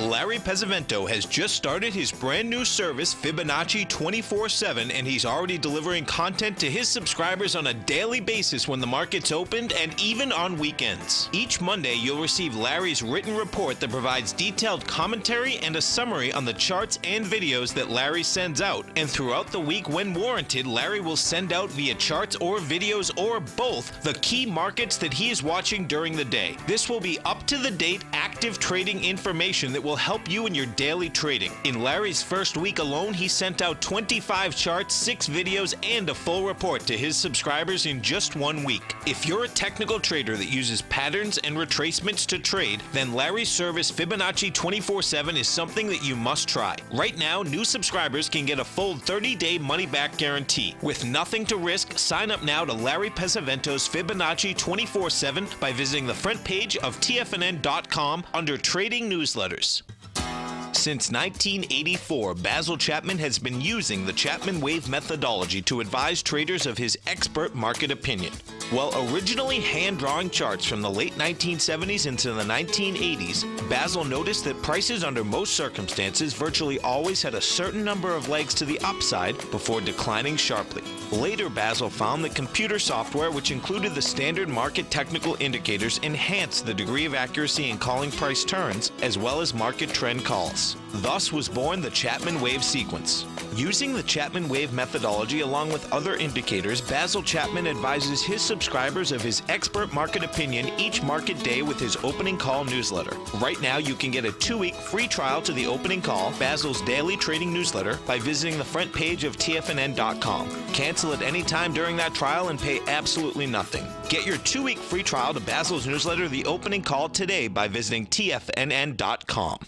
F: Larry Pesavento has just started his brand new service, Fibonacci 24/7, and he's already delivering content to his subscribers on a daily basis when the market's opened and even on weekends. Each Monday, you'll receive Larry's written report that provides detailed commentary and a summary on the charts and videos that Larry sends out. And throughout the week, when warranted, Larry will send out via charts or videos or both the key markets that he is watching during the day. This will be up-to-the-date, active trading information that will help you in your daily trading. In Larry's first week alone, he sent out 25 charts, 6 videos, and a full report to his subscribers in just 1 week. If you're a technical trader that uses patterns and retracements to trade, then Larry's service Fibonacci 24/7 is something that you must try. Right now, new subscribers can get a full 30-day money-back guarantee. With nothing to risk, sign up now to Larry Pesavento's Fibonacci 24/7 by visiting the front page of TFNN.com under Trading Newsletters. Since 1984, Basil Chapman has been using the Chapman Wave methodology to advise traders of his expert market opinion. While originally hand-drawing charts from the late 1970s into the 1980s, Basil noticed that prices under most circumstances virtually always had a certain number of legs to the upside before declining sharply. Later, Basil found that computer software, which included the standard market technical indicators, enhanced the degree of accuracy in calling price turns, as well as market trend calls. Thus was born the Chapman Wave sequence. Using the Chapman Wave methodology along with other indicators, Basil Chapman advises his subscribers of his expert market opinion each market day with his opening call newsletter. Right now, you can get a 2-week free trial to the opening call, Basil's daily trading newsletter, by visiting the front page of TFNN.com. Cancel at any time during that trial and pay absolutely nothing. Get your 2-week free trial to Basil's newsletter, The Opening Call, today by visiting TFNN.com.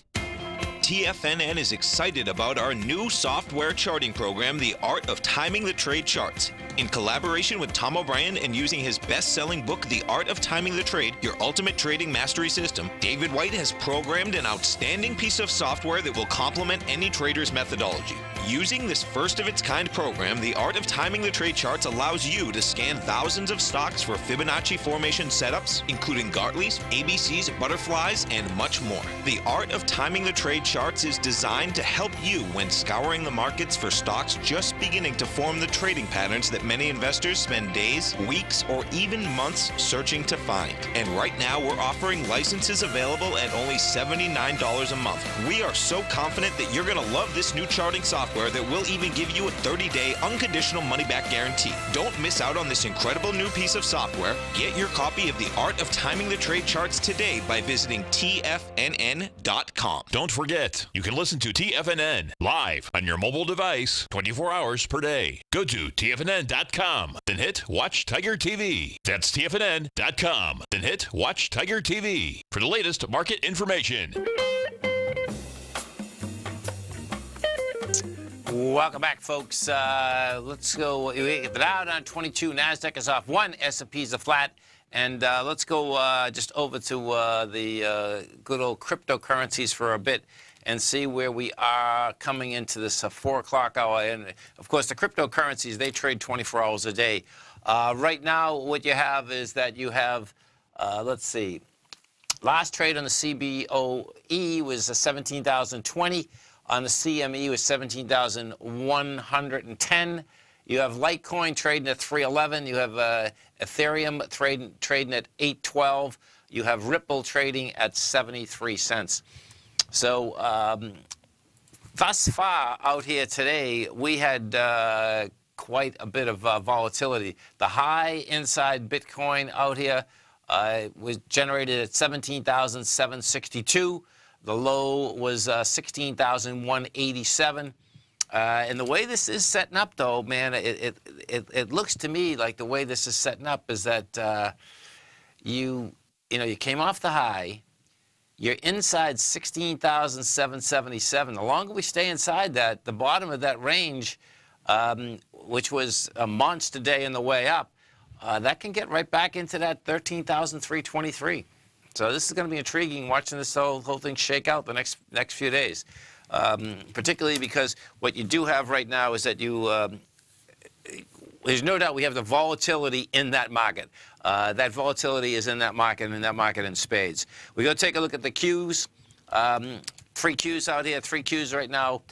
F: TFNN is excited about our new software charting program, The Art of Timing the Trade Charts. In collaboration with Tom O'Brien and using his best-selling book, The Art of Timing the Trade, Your Ultimate Trading Mastery System, David White has programmed an outstanding piece of software that will complement any trader's methodology. Using this first-of-its-kind program, The Art of Timing the Trade Charts allows you to scan thousands of stocks for Fibonacci formation setups, including Gartley's, ABC's, butterflies, and much more. The Art of Timing the Trade Charts is designed to help you when scouring the markets for stocks just beginning to form the trading patterns that many investors spend days, weeks, or even months searching to find. And right now, we're offering licenses available at only $79 a month. We are so confident that you're going to love this new charting software that will even give you a 30-day unconditional money-back guarantee. Don't miss out on this incredible new piece of software. Get your copy of The Art of Timing the Trade Charts today by visiting TFNN.com.
A: Don't forget, you can listen to TFNN live on your mobile device 24 hours per day. Go to TFNN.com, then hit Watch Tiger TV. That's TFNN.com, then hit Watch Tiger TV for the latest market information.
B: Welcome back, folks. Let's go. The Dow down 22, NASDAQ is off 1, S&P is a flat. And let's go just over to the good old cryptocurrencies for a bit and see where we are coming into this 4 o'clock hour. And, of course, the cryptocurrencies, they trade 24 hours a day. Right now, what you have is that you have, let's see, last trade on the CBOE was 17,020. On the CME was 17,110. You have Litecoin trading at 311. You have Ethereum trading at 812. You have Ripple trading at 73 cents. So thus far out here today, we had quite a bit of volatility. The high inside Bitcoin out here was generated at 17,762. The low was 16,187. And the way this is setting up, though, man, it looks to me like the way this is setting up is that you came off the high, You're inside 16,777. The longer we stay inside that, the bottom of that range, which was a monster day on the way up, that can get right back into that 13,323. So this is going to be intriguing watching this whole thing shake out the next few days, particularly because what you do have right now is that you there's no doubt we have the volatility in that market. That volatility is in that market, and that market in spades. We go take a look at the Qs. 3 Qs out here, 3 Qs right now,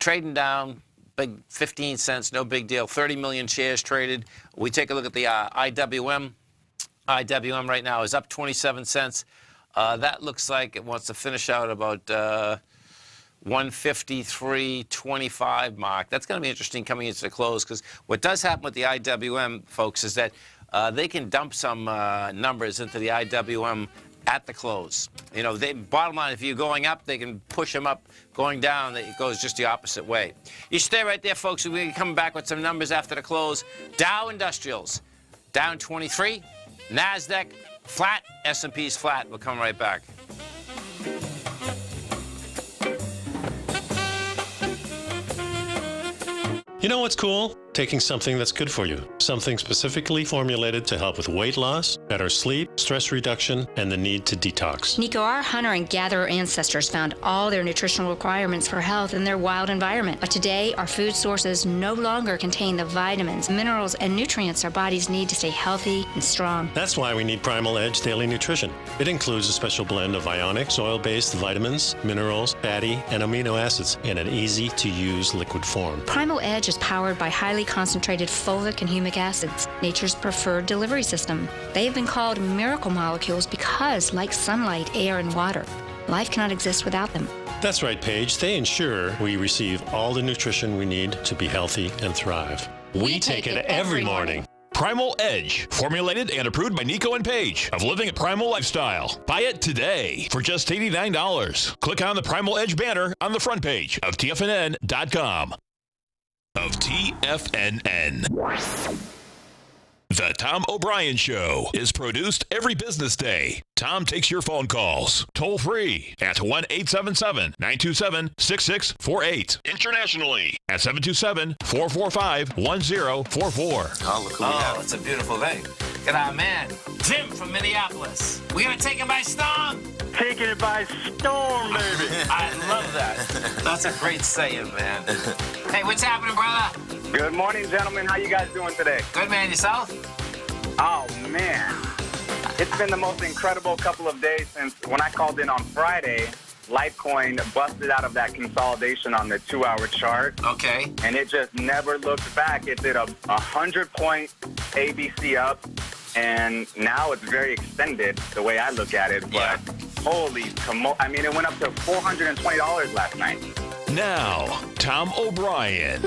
B: trading down, big 15 cents, no big deal. 30 million shares traded. We take a look at the IWM. IWM right now is up 27 cents. That looks like it wants to finish out about 153.25 mark. That's going to be interesting coming into the close, because what does happen with the IWM, folks, is that they can dump some numbers into the IWM at the close. You know, bottom line, if you're going up, they can push them up. Going down, it goes just the opposite way. You stay right there, folks. We're going to come back with some numbers after the close. Dow Industrials down 23. NASDAQ flat. S&P's flat. We'll come right back.
I: You know what's cool? Taking something that's good for you. Something specifically formulated to help with weight loss, better sleep, stress reduction, and the need to detox.
J: Nico, our hunter and gatherer ancestors found all their nutritional requirements for health in their wild environment. But today, our food sources no longer contain the vitamins, minerals, and nutrients our bodies need to stay healthy and strong.
I: That's why we need Primal Edge Daily Nutrition. It includes a special blend of ionic, soil-based vitamins, minerals, fatty, and amino acids in an easy-to-use liquid form.
J: Primal Edge is powered by highly concentrated fulvic and humic acids, nature's preferred delivery system. They have been called miracle molecules because, like sunlight, air, and water, life cannot exist without them.
I: That's right, Paige. They ensure we receive all the nutrition we need to be healthy and thrive. We take it every morning.
A: Primal Edge, formulated and approved by Nico and Paige of Living a Primal Lifestyle. Buy it today for just $89. Click on the Primal Edge banner on the front page of TFNN.com. Of TFNN. The Tom O'Brien Show is produced every business day. Tom takes your phone calls toll free at 1-877-927-6648. Internationally at 727-445-1044.
B: Oh, look who we have. It's a beautiful day. Look at our man, Jim from Minneapolis. We're going to take it by storm.
D: Taking it by storm, baby.
B: I love that. That's a great saying, man. Hey, what's happening, brother?
K: Good morning, gentlemen. How you guys doing today?
B: Good, man. Yourself?
K: Oh, man. It's been the most incredible couple of days since when I called in on Friday, Litecoin busted out of that consolidation on the 2-hour chart.
B: Okay.
K: And it just never looked back. It did a 100-point ABC up, and now it's very extended the way I look at it. But
B: yeah.
K: Holy, I mean, it went up to $420 last night.
A: Now, Tom O'Brien.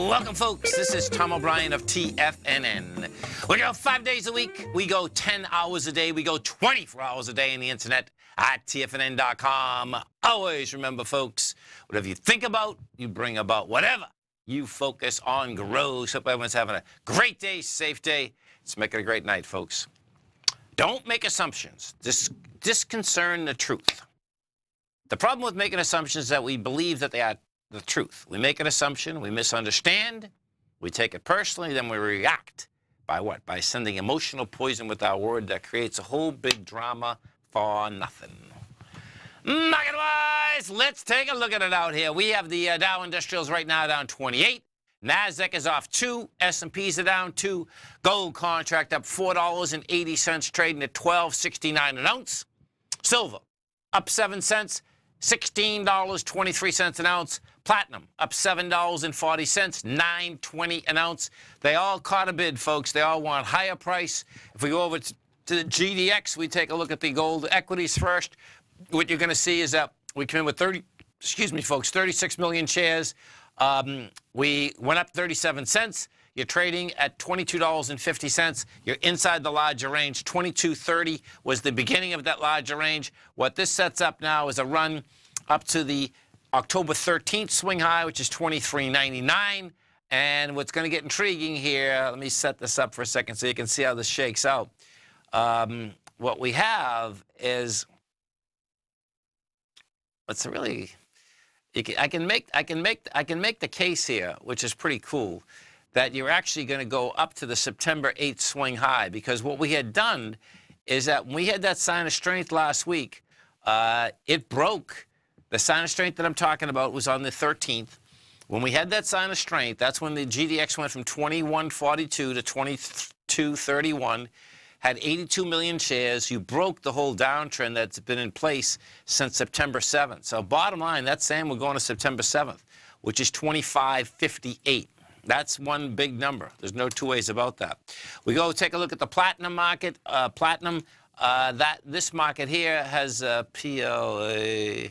B: Welcome, folks. This is Tom O'Brien of TFNN. We go 5 days a week. We go 10 hours a day. We go 24 hours a day on the internet at TFNN.com. Always remember, folks, whatever you think about, you bring about. Whatever you focus on grows. Hope everyone's having a great day, safe day. Let's make it a great night, folks. Don't make assumptions. Disconcern the truth. The problem with making assumptions is that we believe that they are the truth. We make an assumption, we misunderstand, we take it personally, then we react by what? By sending emotional poison with our word that creates a whole big drama for nothing. Market-wise, let's take a look at it out here. We have the Dow Industrials right now down 28. NASDAQ is off 2. S&Ps are down 2. Gold contract up $4.80, trading at $12.69 an ounce. Silver up 7 cents, $16.23 an ounce. Platinum up $7.40, $9.20 an ounce. They all caught a bid, folks. They all want higher price. If we go over to the GDX, we take a look at the gold equities first. What you're going to see is that we come in with 36 million shares. We went up 37 cents. You're trading at $22.50. You're inside the larger range. 22.30 was the beginning of that larger range. What this sets up now is a run up to the October 13th swing high, which is 23.99, And what's going to get intriguing here, let me set this up for a second so you can see how this shakes out. What we have is, it's really, I can make the case here, which is pretty cool, that you're actually going to go up to the September 8th swing high, because what we had done is that when we had that sign of strength last week, it broke. The sign of strength that I'm talking about was on the 13th. When we had that sign of strength, that's when the GDX went from 2142 to 2231, had 82 million shares. You broke the whole downtrend that's been in place since September 7th. So bottom line, that's saying we're going to September 7th, which is 2558. That's one big number. There's no two ways about that. We go take a look at the platinum market. Platinum, this market here has PLA.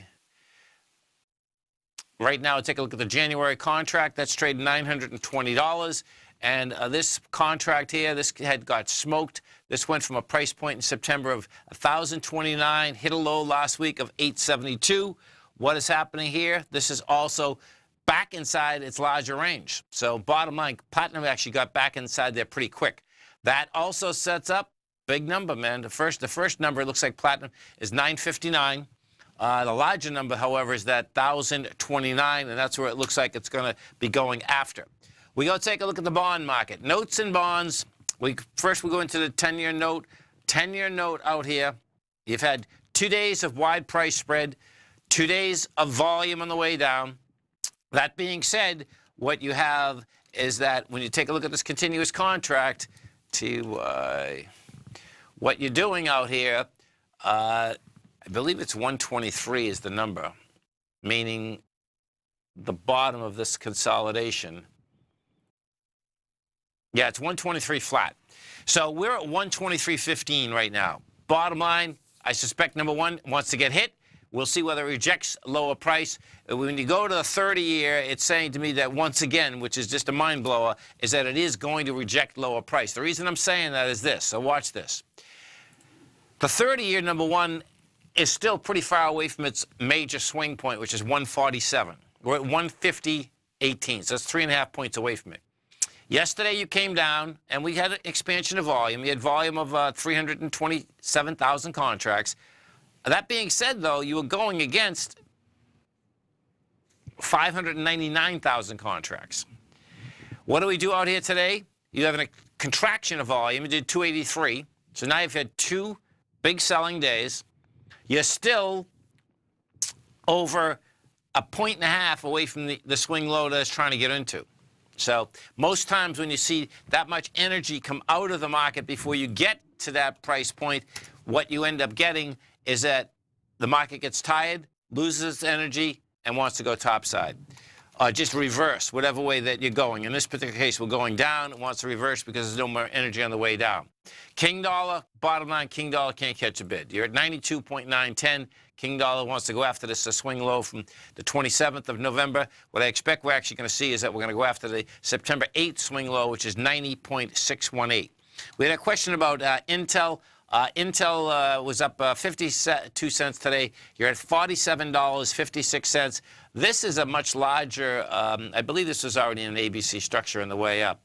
B: Right now, take a look at the January contract. That's trading $920. And this contract here, this had got smoked. This went from a price point in September of $1,029, hit a low last week of $872. What is happening here? This is also back inside its larger range. So bottom line, platinum actually got back inside there pretty quick. That also sets up big number, man. The first number, it looks like platinum is 959. The larger number, however, is that 1,029, and that's where it looks like it's going to be going after. We go take a look at the bond market. Notes and bonds. First, we go into the 10-year note. 10-year note out here. You've had 2 days of wide price spread, 2 days of volume on the way down. That being said, what you have is that when you take a look at this continuous contract, what you're doing out here, I believe it's 123 is the number, meaning the bottom of this consolidation. Yeah, it's 123 flat. So we're at 123.15 right now. Bottom line, I suspect number one wants to get hit. We'll see whether it rejects lower price. When you go to the 30-year, it's saying to me that once again, which is just a mind blower, is that it is going to reject lower price. The reason I'm saying that is this. So watch this. The 30-year, number one, is still pretty far away from its major swing point, which is 147. We're at 150.18, so that's 3.5 points away from it. Yesterday, you came down, and we had an expansion of volume. You had volume of 327,000 contracts. That being said, though, you were going against 599,000 contracts. What do we do out here today? You have a contraction of volume. You did 283. So now you've had 2 big selling days. You're still over 1.5 points away from the swing low that it's trying to get into. So most times when you see that much energy come out of the market before you get to that price point, what you end up getting is that the market gets tired, loses its energy, and wants to go topside. Just reverse, whatever way that you're going. In this particular case, we're going down. It wants to reverse because there's no more energy on the way down. King dollar, bottom line, king dollar can't catch a bid. You're at 92.910. King dollar wants to go after this swing low from the 27th of November. What I expect we're actually going to see is that we're going to go after the September 8th swing low, which is 90.618. We had a question about Intel. Intel was up 52 cents today. You're at $47.56. This is a much larger, I believe this was already an ABC structure on the way up.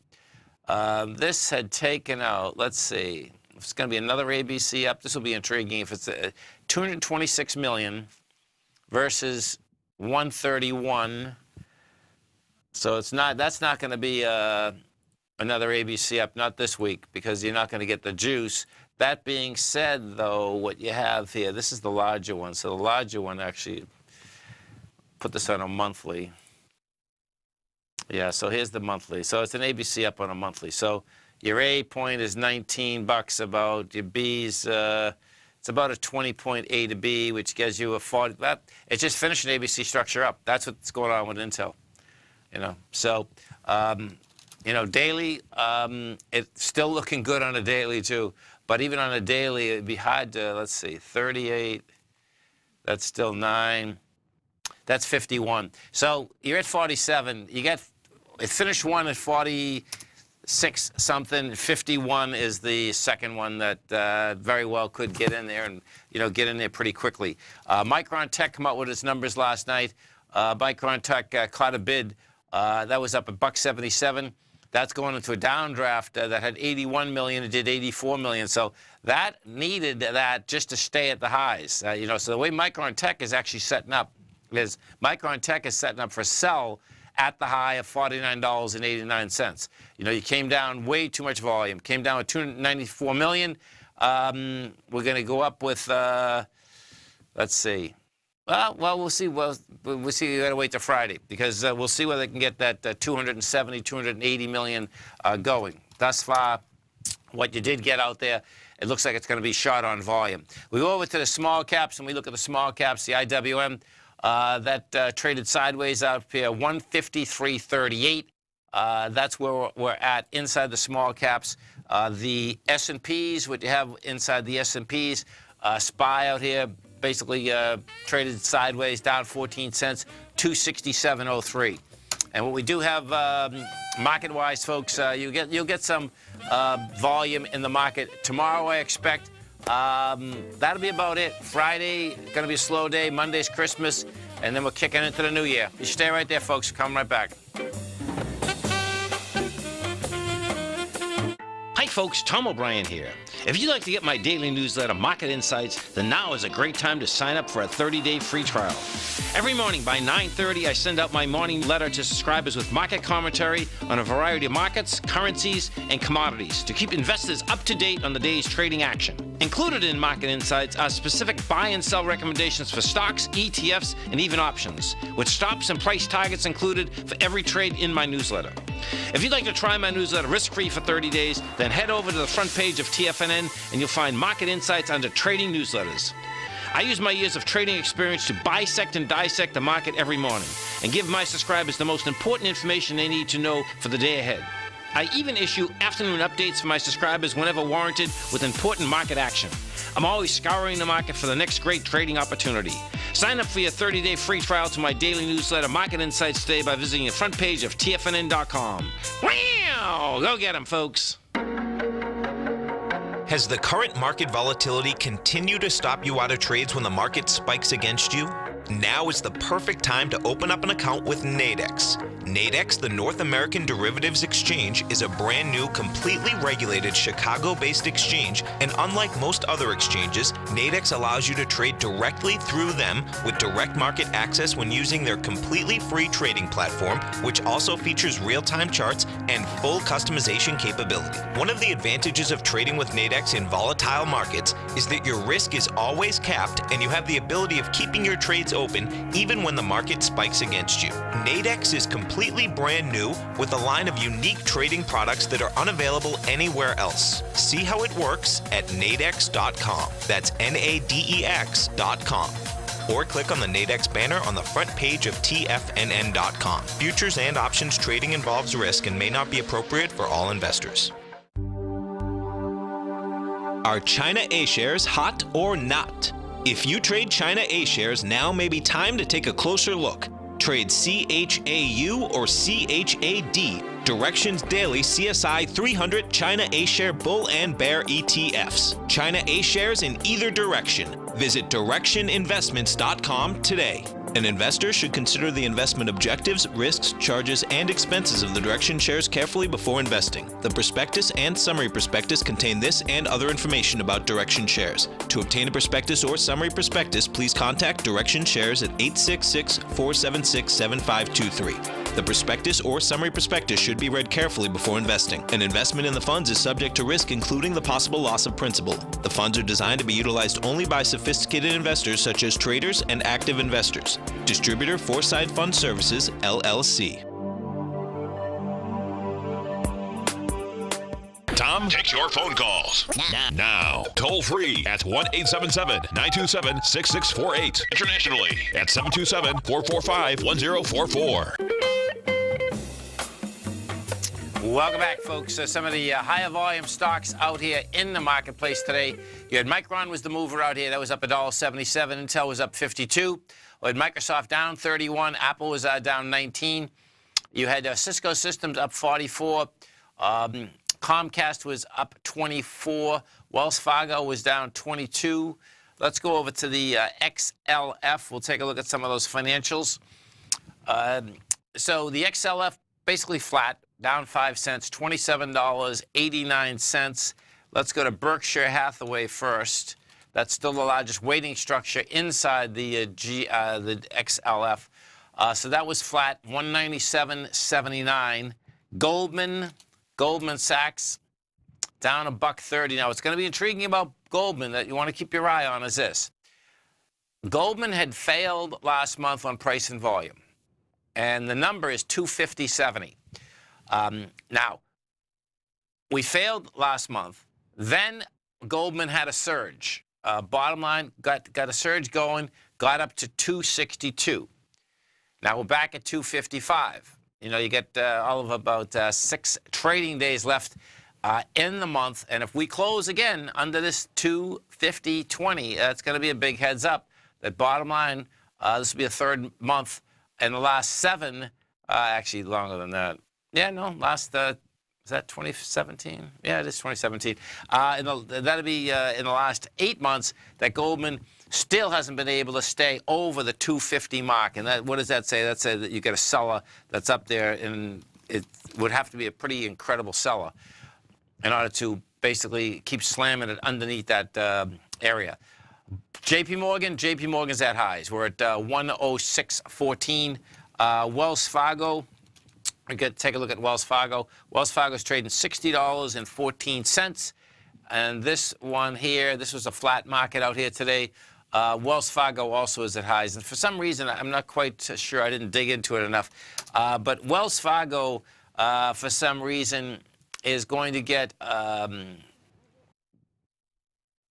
B: This had taken out, let's see, if it's going to be another ABC up, this will be intriguing. If it's 226 million versus 131, so it's not, that's not going to be another ABC up, not this week, because you're not going to get the juice. That being said, though, what you have here, this is the larger one. So the larger one actually, put this on a monthly. Yeah, so here's the monthly. So it's an ABC up on a monthly. So your A point is 19 bucks about. Your B's, it's about a 20.8 A to B, which gives you a 40. It's just finishing ABC structure up. That's what's going on with Intel. You know, so, you know, daily, it's still looking good on a daily, too. But even on a daily, it'd be hard to, let's see, 38, that's still 9, that's 51. So you're at 47. You get, it finished one at 46 something. 51 is the second one that very well could get in there and, you know, get in there pretty quickly. Micron Tech come out with its numbers last night. Micron Tech caught a bid That was up $1.77. That's going into a downdraft that had 81 million. It did 84 million. So that needed that just to stay at the highs. You know, so the way Micron Tech is actually setting up is Micron Tech is setting up for sell at the high of $49.89. You know, you came down way too much volume. Came down with 294 million. We're going to go up with, let's see. Well, we'll see. We'll see. You got to wait till Friday because we'll see whether they can get that 270, 280 million going. Thus far, what you did get out there, it looks like it's going to be short on volume. We go over to the small caps and we look at the small caps, the IWM that traded sideways out here, 153.38. That's where we're at inside the small caps. The S&Ps, what you have inside the S&Ps, SPY out here. Basically traded sideways, down 14 cents, 267.03. And what we do have market-wise, folks, you'll get some volume in the market tomorrow. I expect that'll be about it. Friday going to be a slow day. Monday's Christmas, and then we're kicking into the new year. You stay right there, folks. Come right back.
E: Hi folks, Tom O'Brien here. If you'd like to get my daily newsletter, Market Insights, then now is a great time to sign up for a 30-day free trial. Every morning by 9:30, I send out my morning letter to subscribers with market commentary on a variety of markets, currencies, and commodities to keep investors up to date on the day's trading action. Included in Market Insights are specific buy and sell recommendations for stocks, ETFs, and even options, with stops and price targets included for every trade in my newsletter. If you'd like to try my newsletter risk-free for 30 days, then head over to the front page of TFNN and you'll find Market Insights under Trading Newsletters. I use my years of trading experience to bisect and dissect the market every morning and give my subscribers the most important information they need to know for the day ahead. I even issue afternoon updates for my subscribers whenever warranted with important market action. I'm always scouring the market for the next great trading opportunity. Sign up for your 30-day free trial to my daily newsletter, Market Insights, today by visiting the front page of TFNN.com. Wow! Go get 'em, folks.
F: Has the current market volatility continued to stop you out of trades when the market spikes against you? Now is the perfect time to open up an account with Nadex. Nadex, the North American Derivatives Exchange, is a brand new, completely regulated Chicago-based exchange, and unlike most other exchanges, Nadex allows you to trade directly through them with direct market access when using their completely free trading platform, which also features real-time charts and full customization capability. One of the advantages of trading with Nadex in volatile markets is that your risk is always capped and you have the ability of keeping your trades open even when the market spikes against you. Nadex is completely brand new with a line of unique trading products that are unavailable anywhere else. See how it works at nadex.com. That's NADEX.com. Or click on the Nadex banner on the front page of TFNN.com. Futures and options trading involves risk and may not be appropriate for all investors. Are China A-shares hot or not? If you trade China A-shares, now may be time to take a closer look. Trade CHAU or CHAD, Directions Daily CSI 300 China A-share Bull and Bear ETFs. China A-shares in either direction. Visit directioninvestments.com today. An investor should consider the investment objectives, risks, charges, and expenses of the Direction shares carefully before investing. The prospectus and summary prospectus contain this and other information about Direction shares. To obtain a prospectus or summary prospectus, please contact Direction shares at 866-476-7523. The prospectus or summary prospectus should be read carefully before investing. An investment in the funds is subject to risk, including the possible loss of principal. The funds are designed to be utilized only by sophisticated investors such as traders and active investors. Distributor Foreside Fund Services, LLC.
A: Tom takes your phone calls now. Toll free at 1-877-927-6648. Internationally at 727-445-1044.
B: Welcome back, folks. Some of the higher volume stocks out here in the marketplace today. You had Micron was the mover out here. That was up $1.77. Intel was up 52. We had Microsoft down 31. Apple was down 19. You had Cisco Systems up 44. Comcast was up 24. Wells Fargo was down 22. Let's go over to the XLF. We'll take a look at some of those financials. So the XLF basically flat, down 5 cents, $27.89. Let's go to Berkshire Hathaway first. That's still the largest weighting structure inside the XLF. So that was flat, 197.79. Goldman Sachs, down $1.30. Now, what's going to be intriguing about Goldman that you want to keep your eye on is this. Goldman had failed last month on price and volume, and the number is 250.70. Now, we failed last month. Then Goldman had a surge. Bottom line, got a surge going, got up to 262. Now we're back at 255. You know, you get all of about 6 trading days left in the month, and if we close again under this 250.20, that's going to be a big heads up. That bottom line, this will be a third month in the last 7, actually longer than that. Yeah, no, last, is that 2017? Yeah, it is 2017. That'll be in the last 8 months that Goldman still hasn't been able to stay over the 250 mark. And that, what does that say? That says that you get a seller that's up there, and it would have to be a pretty incredible seller in order to basically keep slamming it underneath that area. JP Morgan's at highs. We're at 106.14. Wells Fargo, take a look at Wells Fargo. Wells Fargo's trading $60.14. And this one here, this was a flat market out here today. Wells Fargo also is at highs. And for some reason, I'm not quite sure, I didn't dig into it enough. But Wells Fargo, for some reason, is going to get the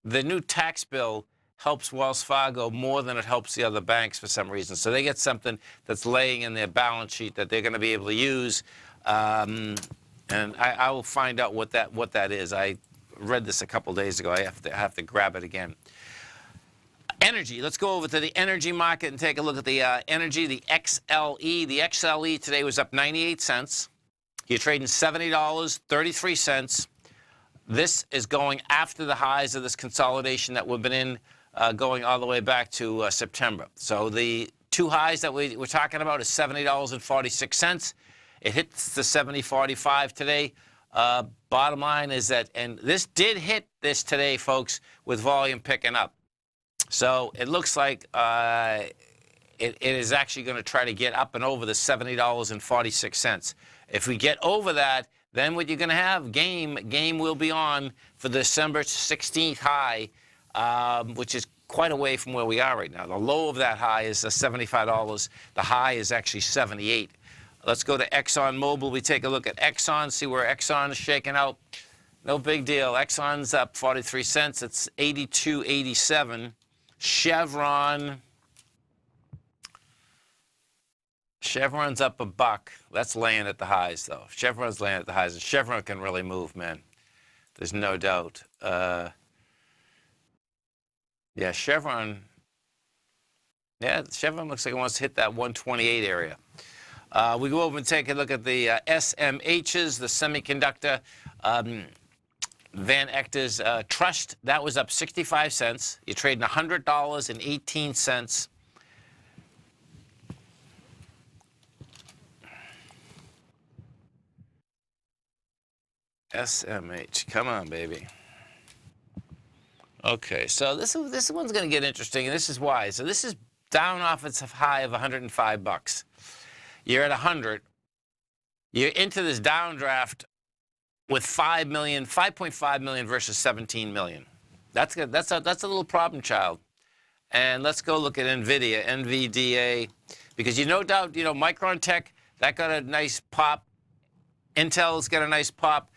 B: new tax bill helps Wells Fargo more than it helps the other banks for some reason. So they get something that's laying in their balance sheet that they're going to be able to use. And I will find out what that is. I read this a couple days ago. I have to grab it again. Energy. Let's go over to the energy market and take a look at the energy, the XLE. The XLE today was up 98 cents. You're trading $70.33. This is going after the highs of this consolidation that we've been in, going all the way back to September. So the two highs that we're talking about is $70.46. It hits the 70.45 today. Bottom line is that, and this did hit this today, folks, with volume picking up. So it looks like it is actually going to try to get up and over the $70.46. If we get over that, then what you're going to have, game will be on for the December 16th high, which is quite away from where we are right now. The low of that high is $75. The high is actually 78. Let's go to ExxonMobil. We take a look at Exxon, see where Exxon is shaking out. No big deal. Exxon's up 43 cents. It's 82.87. Chevron's up $1. That's laying at the highs, though. Chevron's laying at the highs, and Chevron can really move, man. There's no doubt. Yeah, Chevron. Yeah, Chevron looks like it wants to hit that 128 area. We go over and take a look at the SMHs, the semiconductor. Van Echter's Trust, that was up 65 cents. You're trading $100.18. SMH, come on, baby. Okay, so this one's going to get interesting, and this is why. So this is down off its high of $105. You're at 100. You're into this downdraft with 5.5 million versus 17 million. That's a little problem child. And let's go look at NVDA, because no doubt, Micron Tech, that got a nice pop. Intel's got a nice pop.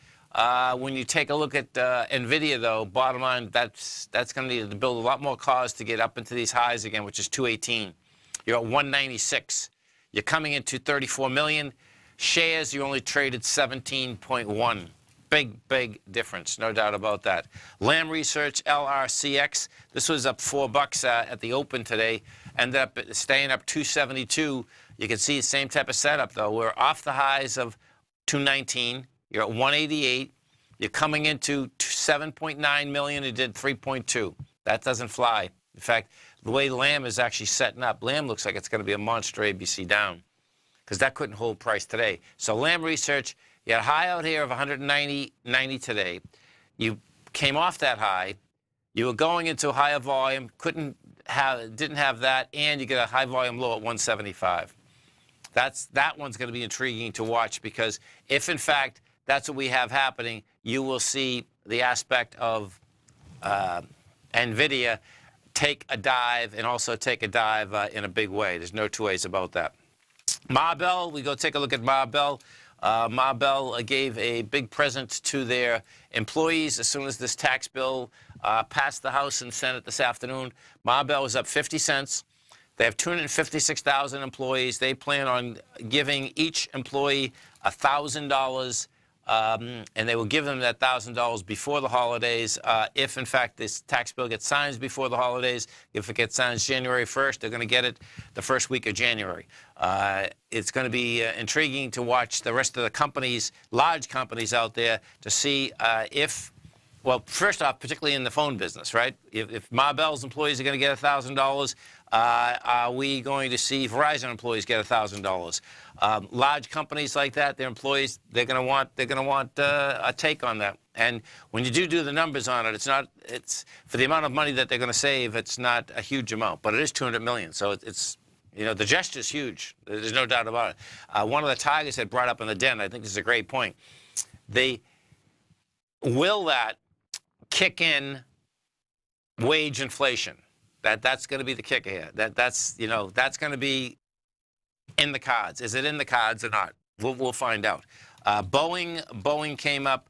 B: When you take a look at NVIDIA, though, bottom line, that's going to need to build a lot more cars to get up into these highs again, which is 218. You're at 196. You're coming into 34 million. Shares, you only traded 17.1. Big difference, no doubt about that. Lam Research, LRCX, this was up $4 at the open today. Ended up staying up 272. You can see the same type of setup, though. We're off the highs of 219. You're at 188. You're coming into 7.9 million. You did 3.2. That doesn't fly. In fact, the way Lam is actually setting up, Lam looks like it's going to be a monster ABC down. because that couldn't hold price today. So Lamb Research, you had a high out here of 190.90 today. You came off that high. You were going into higher volume, didn't have that, and you get a high volume low at 175. That one's going to be intriguing to watch, because if in fact that's what we have happening, you will see the aspect of NVIDIA take a dive, and also take a dive in a big way. There's no two ways about that. Marvell, we go take a look at Marvell. Marvell gave a big present to their employees as soon as this tax bill passed the House and Senate this afternoon. Marvell was up 50 cents. They have 256,000 employees. They plan on giving each employee $1,000, and they will give them that $1,000 before the holidays. If, in fact, this tax bill gets signed before the holidays, if it gets signed January 1st, they're going to get it the first week of January. It's going to be intriguing to watch the rest of the companies, large companies out there, to see if, well, first off, particularly in the phone business, right? If Marvell's employees are going to get $1,000, are we going to see Verizon employees get $1,000? Large companies like that, their employees, they're going to want a take on that. And when you do the numbers on it, it's for the amount of money that they're going to save, it's not a huge amount, but it is $200 million. So it's, you know, the gesture's huge. There's no doubt about it. One of the Tigers had brought up in the den, I think this is a great point. Will that kick in wage inflation? That's going to be the kicker here. That's going to be in the cards. Is it in the cards or not? We'll find out. Boeing came up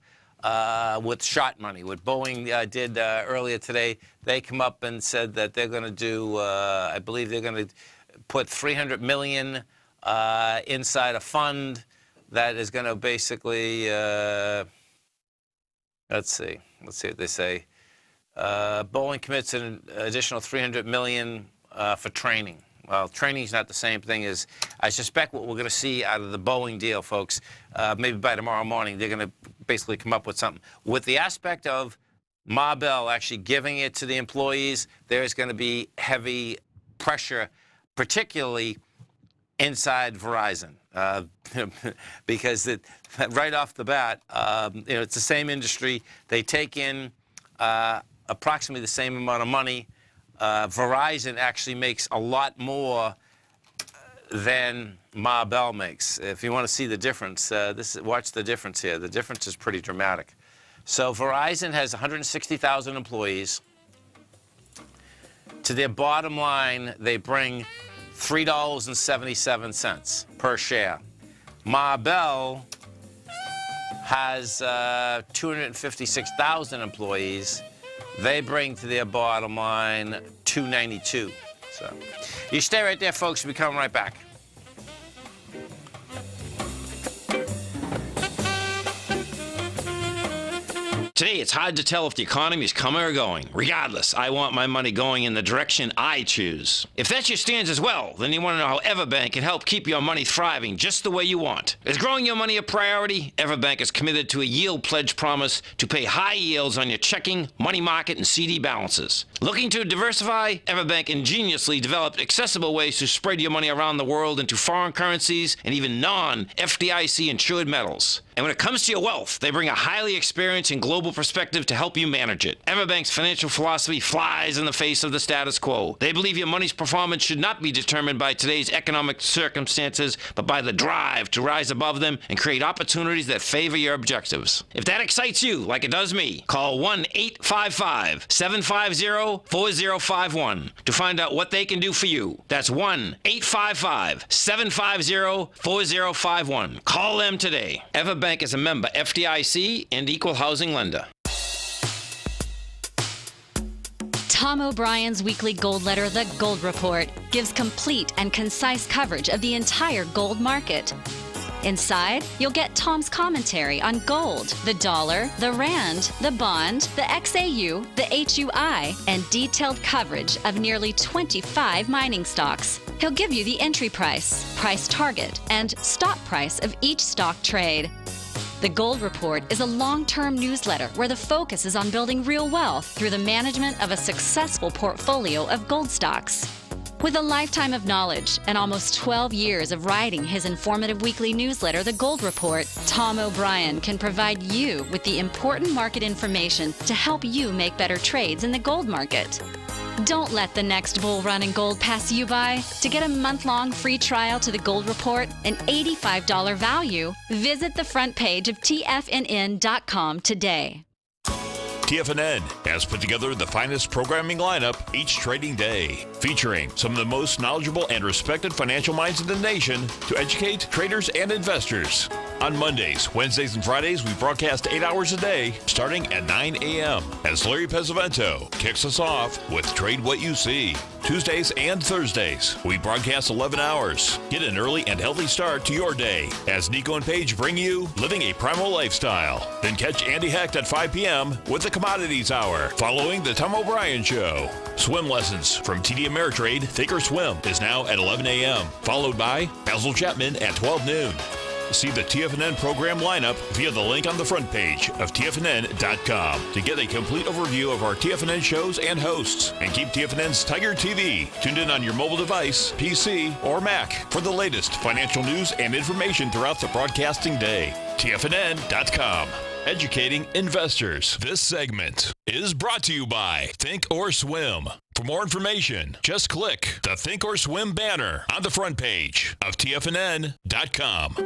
B: with shot money. What Boeing did earlier today, they come up and said that they're going to do, I believe they're going to put $300 million inside a fund that is going to basically, let's see what they say. Boeing commits an additional $300 million for training. Well, training is not the same thing as, I suspect what we're going to see out of the Boeing deal, folks. Maybe by tomorrow morning, they're going to basically come up with something. With the aspect of Marvell actually giving it to the employees, there's going to be heavy pressure, particularly inside Verizon, because right off the bat, it's the same industry. They take in approximately the same amount of money. Verizon actually makes a lot more than Marvell makes. If you want to see the difference, watch the difference here. The difference is pretty dramatic. So Verizon has 160,000 employees. To their bottom line, they bring $3.77 per share. Marvell has 256,000 employees. They bring to their bottom line $2.92. So you stay right there, folks. We'll be coming right back.
E: Today, it's hard to tell if the economy is coming or going. Regardless, I want my money going in the direction I choose. If that's your stance as well, then you want to know how Everbank can help keep your money thriving just the way you want. Is growing your money a priority? Everbank is committed to a yield pledge promise to pay high yields on your checking, money market, and CD balances. Looking to diversify? Everbank ingeniously developed accessible ways to spread your money around the world into foreign currencies and even non-FDIC insured metals. And when it comes to your wealth, they bring a highly experienced and global perspective to help you manage it. Everbank's financial philosophy flies in the face of the status quo. They believe your money's performance should not be determined by today's economic circumstances, but by the drive to rise above them and create opportunities that favor your objectives. If that excites you, like it does me, call 1-855-750-4051 to find out what they can do for you. That's 1-855-750-4051. Call them today. Everbank is a member FDIC and equal housing lender.
G: Tom O'Brien's weekly gold letter, The Gold Report, gives complete and concise coverage of the entire gold market. Inside, you'll get Tom's commentary on gold, the dollar, the rand, the bond, the XAU, the HUI, and detailed coverage of nearly 25 mining stocks. He'll give you the entry price, price target, and stop price of each stock trade. The Gold Report is a long-term newsletter where the focus is on building real wealth through the management of a successful portfolio of gold stocks. With a lifetime of knowledge and almost 12 years of writing his informative weekly newsletter, The Gold Report, Tom O'Brien can provide you with the important market information to help you make better trades in the gold market. Don't let the next bull run in gold pass you by. To get a month-long free trial to The Gold Report, an $85 value, visit the front page of TFNN.com today.
A: TFNN has put together the finest programming lineup each trading day, featuring some of the most knowledgeable and respected financial minds in the nation to educate traders and investors. On Mondays, Wednesdays, and Fridays, we broadcast 8 hours a day, starting at 9 a.m. as Larry Pesavento kicks us off with Trade What You See. Tuesdays and Thursdays, we broadcast 11 hours. Get an early and healthy start to your day as Nico and Paige bring you Living a Primal Lifestyle. Then catch Andy Hecht at 5 p.m. with the Commodities Hour, following the Tom O'Brien Show. Swim lessons from TD Ameritrade Think or Swim is now at 11 a.m., followed by Basil Chapman at 12 noon. See the TFNN program lineup via the link on the front page of TFNN.com to get a complete overview of our TFNN shows and hosts. And keep TFNN's Tiger TV tuned in on your mobile device, PC, or Mac for the latest financial news and information throughout the broadcasting day. TFNN.com. Educating investors. This segment is brought to you by Think or Swim. For more information, just click the Think or Swim banner on the front page of TFNN.com.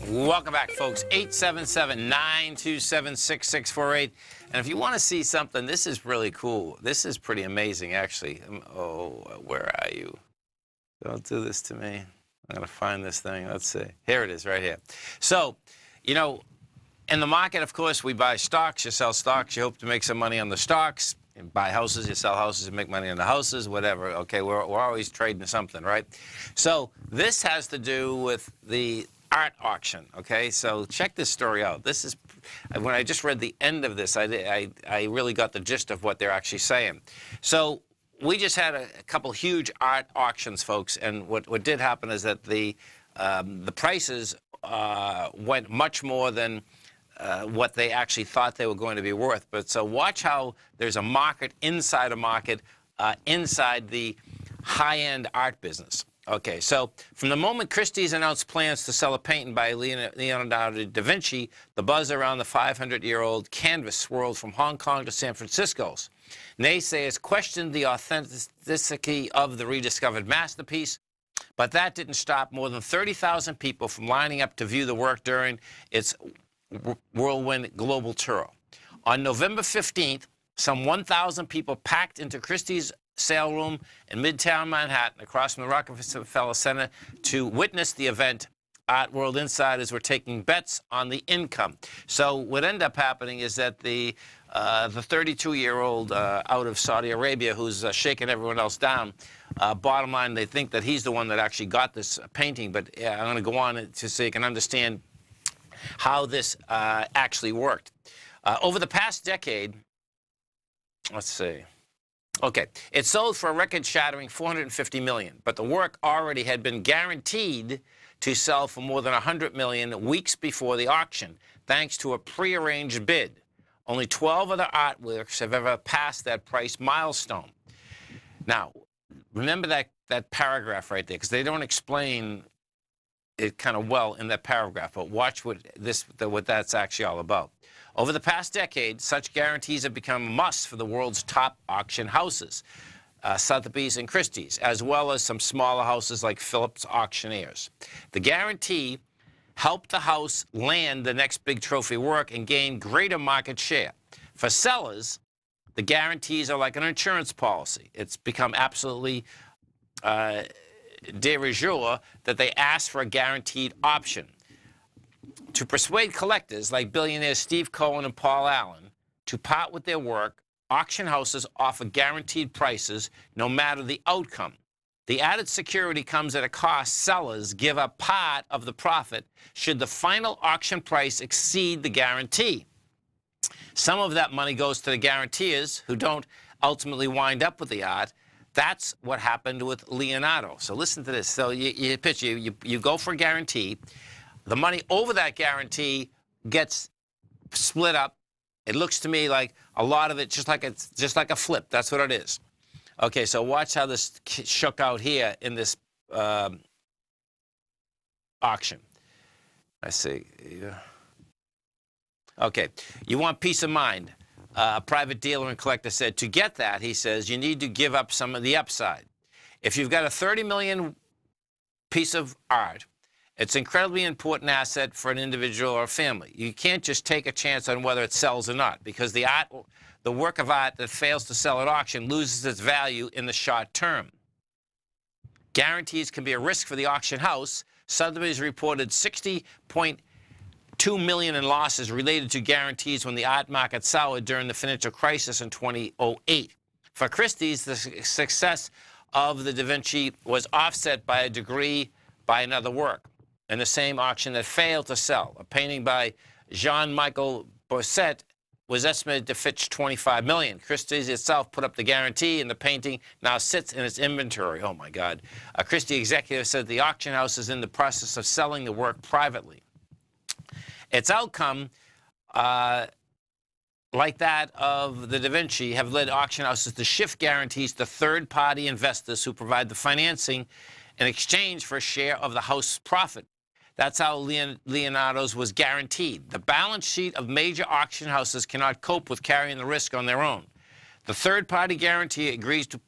B: Welcome back, folks. 877-927-6648. And if you want to see something, this is really cool. This is pretty amazing, actually. Oh, where are you? Don't do this to me. I'm going to find this thing. Let's see. Here it is, right here. So, you know, in the market, of course, we buy stocks. You sell stocks. You hope to make some money on the stocks. You buy houses. You sell houses. You make money on the houses, whatever. Okay, we're always trading something, right? So this has to do with the art auction, okay? So check this story out. This is, when I just read the end of this, I really got the gist of what they're actually saying. So we just had a couple huge art auctions, folks, and what did happen is that the prices went much more than what they actually thought they were going to be worth. But so watch how there's a market inside a market inside the high-end art business. Okay, so from the moment Christie's announced plans to sell a painting by Leonardo da Vinci, the buzz around the 500-year-old canvas swirled from Hong Kong to San Francisco's. Naysayers questioned the authenticity of the rediscovered masterpiece, but that didn't stop more than 30,000 people from lining up to view the work during its whirlwind global tour. On November 15th, some 1,000 people packed into Christie's sale room in Midtown Manhattan across from the Rockefeller Center to witness the event. Art World insiders were taking bets on the income. So what ended up happening is that the 32-year-old out of Saudi Arabia who's shaking everyone else down, bottom line, they think that he's the one that actually got this painting. But I'm going to go on to so you can understand how this actually worked. Over the past decade, let's see. Okay, it sold for a record-shattering $450 million, but the work already had been guaranteed to sell for more than $100 million weeks before the auction, thanks to a prearranged bid. Only 12 other artworks have ever passed that price milestone. Now, remember that paragraph right there, because they don't explain it kind of well in that paragraph, but watch what that's actually all about. Over the past decade, such guarantees have become a must for the world's top auction houses, Sotheby's and Christie's, as well as some smaller houses like Phillips Auctioneers. The guarantee helped the house land the next big trophy work and gain greater market share. For sellers, the guarantees are like an insurance policy. It's become absolutely de rigueur that they ask for a guaranteed option. To persuade collectors like billionaires Steve Cohen and Paul Allen to part with their work, auction houses offer guaranteed prices no matter the outcome. The added security comes at a cost. Sellers give up part of the profit should the final auction price exceed the guarantee. Some of that money goes to the guaranteers who don't ultimately wind up with the art. That's what happened with Leonardo. So listen to this. So you picture, you go for a guarantee. The money over that guarantee gets split up It looks to me like a lot of it just like a flip. That's what it is. Okay, so watch how this shook out here in this auction. I see. Yeah. Okay, you want peace of mind. A private dealer and collector said, to get that, he says, you need to give up some of the upside. If you've got a 30 million piece of art, it's an incredibly important asset for an individual or a family. You can't just take a chance on whether it sells or not, because the work of art that fails to sell at auction loses its value in the short term. Guarantees can be a risk for the auction house. Sotheby's reported $60.2 million in losses related to guarantees when the art market soured during the financial crisis in 2008. For Christie's, the success of the Da Vinci was offset by a degree by another work in the same auction that failed to sell. A painting by Jean-Michel Bosset was estimated to fetch $25 million. Christie's itself put up the guarantee, and the painting now sits in its inventory. Oh, my God. A Christie executive said the auction house is in the process of selling the work privately. Its outcome, like that of the Da Vinci, have led auction houses to shift guarantees to third-party investors who provide the financing in exchange for a share of the house's profit. That's how Leonardo's was guaranteed. The balance sheet of major auction houses cannot cope with carrying the risk on their own. The third-party guarantee agrees to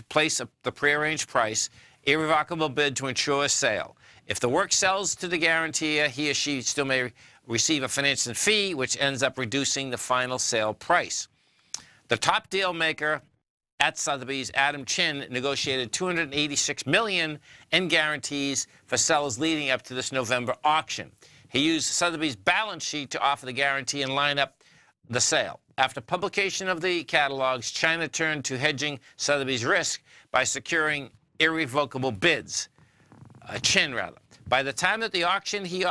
B: place the prearranged price, irrevocable bid to ensure a sale. If the work sells to the guarantor, he or she still may receive a financing fee, which ends up reducing the final sale price. The top deal maker at Sotheby's, Adam Chin, negotiated $286 million in guarantees for sellers leading up to this November auction. He used Sotheby's balance sheet to offer the guarantee and line up the sale. After publication of the catalogs, China turned to hedging Sotheby's risk by securing irrevocable bids. Chin, rather. By the time at the auction, he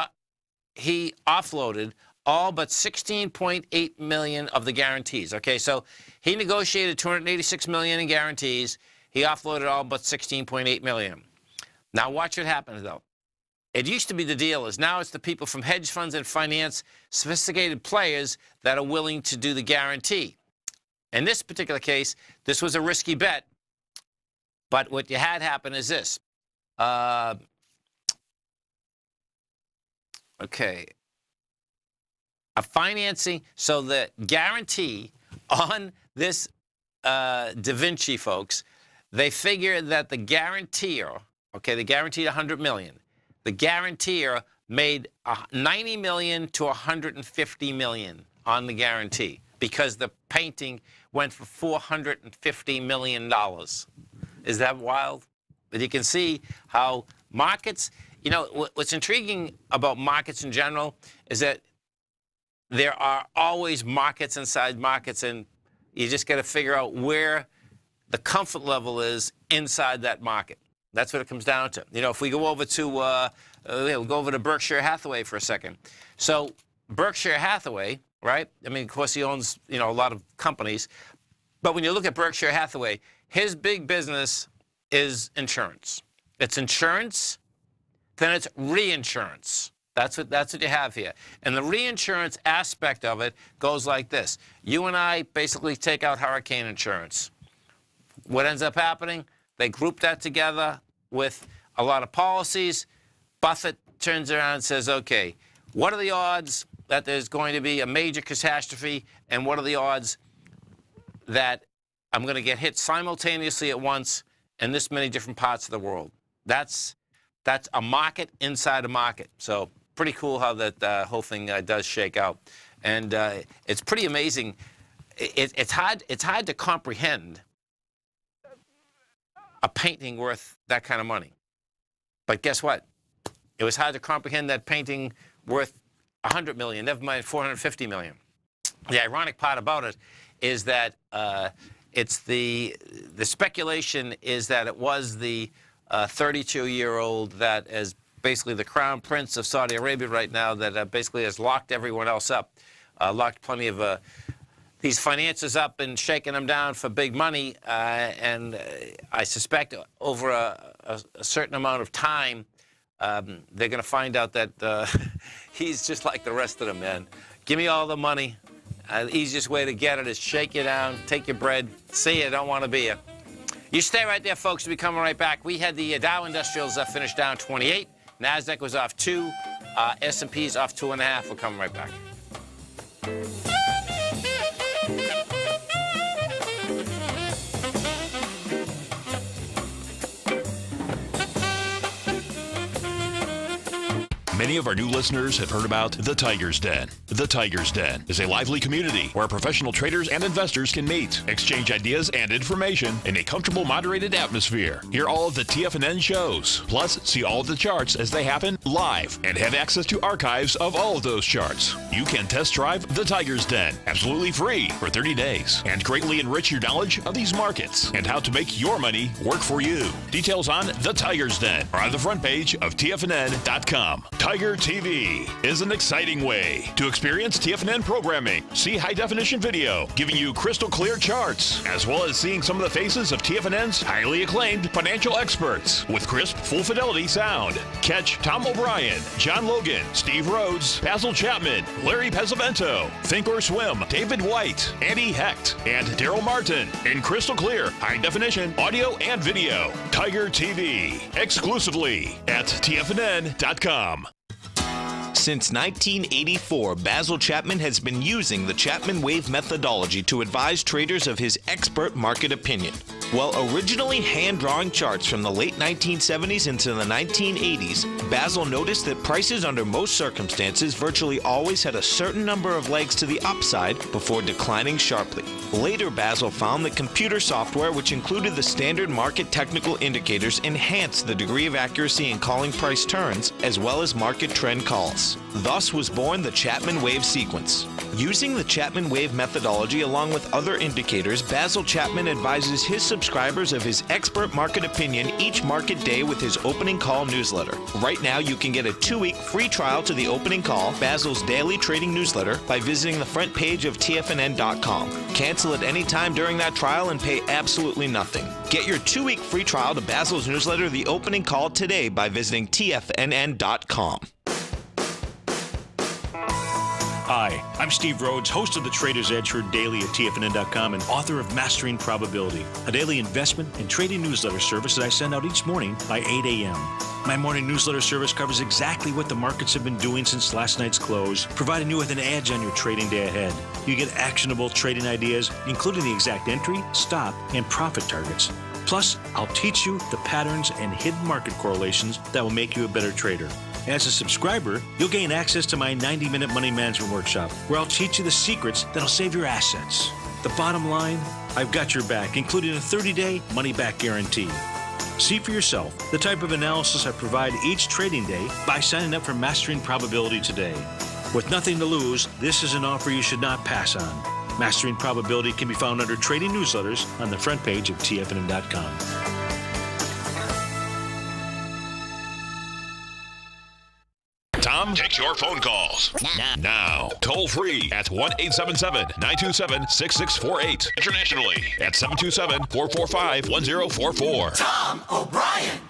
B: offloaded all but $16.8 million of the guarantees. Okay, so he negotiated $286 million in guarantees. He offloaded all but $16.8 million. Now watch what happens, though. It used to be the dealers. Now it's the people from hedge funds and finance, sophisticated players that are willing to do the guarantee. In this particular case, this was a risky bet. But what you had happen is this. Okay. A financing, so the guarantee on this Da Vinci, folks, they figure that the guarantor, okay, they guaranteed $100 million. The guarantor made $90 million to $150 million on the guarantee because the painting went for $450 million. Is that wild? But you can see how markets, you know, what's intriguing about markets in general is that there are always markets inside markets, and you just got to figure out where the comfort level is inside that market. That's what it comes down to. You know, if we go over to, we'll go over to Berkshire Hathaway for a second. So Berkshire Hathaway, right? I mean, of course, he owns, you know, a lot of companies. But when you look at Berkshire Hathaway, his big business is insurance. It's insurance, then it's reinsurance. That's what you have here. And the reinsurance aspect of it goes like this. You and I basically take out hurricane insurance. What ends up happening? They group that together with a lot of policies. Buffett turns around and says, okay, what are the odds that there's going to be a major catastrophe, and what are the odds that I'm going to get hit simultaneously at once in this many different parts of the world? That's a market inside a market. So pretty cool how that whole thing does shake out. And it's pretty amazing. It's hard to comprehend a painting worth that kind of money. But guess what? It was hard to comprehend that painting worth $100 million, never mind $450 million. The ironic part about it is that it's the speculation is that it was the 32-year-old that is basically the crown prince of Saudi Arabia right now that basically has locked everyone else up, locked plenty of these financiers up and shaking them down for big money. And I suspect over a certain amount of time, they're going to find out that he's just like the rest of them, man. Give me all the money. The easiest way to get it is shake you down, take your bread, see you, don't want to be you. You stay right there, folks. We'll be coming right back. We had the Dow Industrials finished down 28. NASDAQ was off 2. S&P's off 2.5. We're coming right back.
A: Many of our new listeners have heard about the Tiger's Den. The Tiger's Den is a lively community where professional traders and investors can meet, exchange ideas and information in a comfortable, moderated atmosphere. Hear all of the TFNN shows, plus see all of the charts as they happen live and have access to archives of all of those charts. You can test drive the Tiger's Den absolutely free for 30 days and greatly enrich your knowledge of these markets and how to make your money work for you. Details on the Tiger's Den are on the front page of TFNN.com. Tiger TV is an exciting way to experience TFNN programming. See high-definition video giving you crystal clear charts, as well as seeing some of the faces of TFNN's highly acclaimed financial experts with crisp, full-fidelity sound. Catch Tom O'Brien, John Logan, Steve Rhodes, Basil Chapman, Larry Pesavento, Think or Swim, David White, Andy Hecht, and Daryl Martin in crystal clear, high-definition audio and video. Tiger TV, exclusively at TFNN.com.
F: Since 1984, Basil Chapman has been using the Chapman Wave methodology to advise traders of his expert market opinion. While originally hand-drawing charts from the late 1970s into the 1980s, Basil noticed that prices under most circumstances virtually always had a certain number of legs to the upside before declining sharply. Later, Basil found that computer software, which included the standard market technical indicators, enhanced the degree of accuracy in calling price turns, as well as market trend calls. Thus was born the Chapman Wave sequence. Using the Chapman Wave methodology along with other indicators, Basil Chapman advises his subscribers of his expert market opinion each market day with his opening call newsletter. Right now, you can get a 2-week free trial to the opening call, Basil's daily trading newsletter, by visiting the front page of TFNN.com. Cancel at any time during that trial and pay absolutely nothing. Get your 2-week free trial to Basil's newsletter, The Opening Call, today by visiting TFNN.com.
H: Hi, I'm Steve Rhodes, host of the Trader's Edge, heard daily at TFNN.com and author of Mastering Probability, a daily investment and trading newsletter service that I send out each morning by 8 a.m. My morning newsletter service covers exactly what the markets have been doing since last night's close, providing you with an edge on your trading day ahead. You get actionable trading ideas, including the exact entry, stop, and profit targets. Plus, I'll teach you the patterns and hidden market correlations that will make you a better trader. As a subscriber, you'll gain access to my 90-minute money management workshop, where I'll teach you the secrets that'll save your assets. The bottom line, I've got your back, including a 30-day money-back guarantee. See for yourself the type of analysis I provide each trading day by signing up for Mastering Probability today. With nothing to lose, this is an offer you should not pass on. Mastering Probability can be found under Trading Newsletters on the front page of TFNN.com.
A: Tom takes your phone calls now. Toll free at 1-877-927-6648. Internationally at 727-445-1044.
L: Tom O'Brien.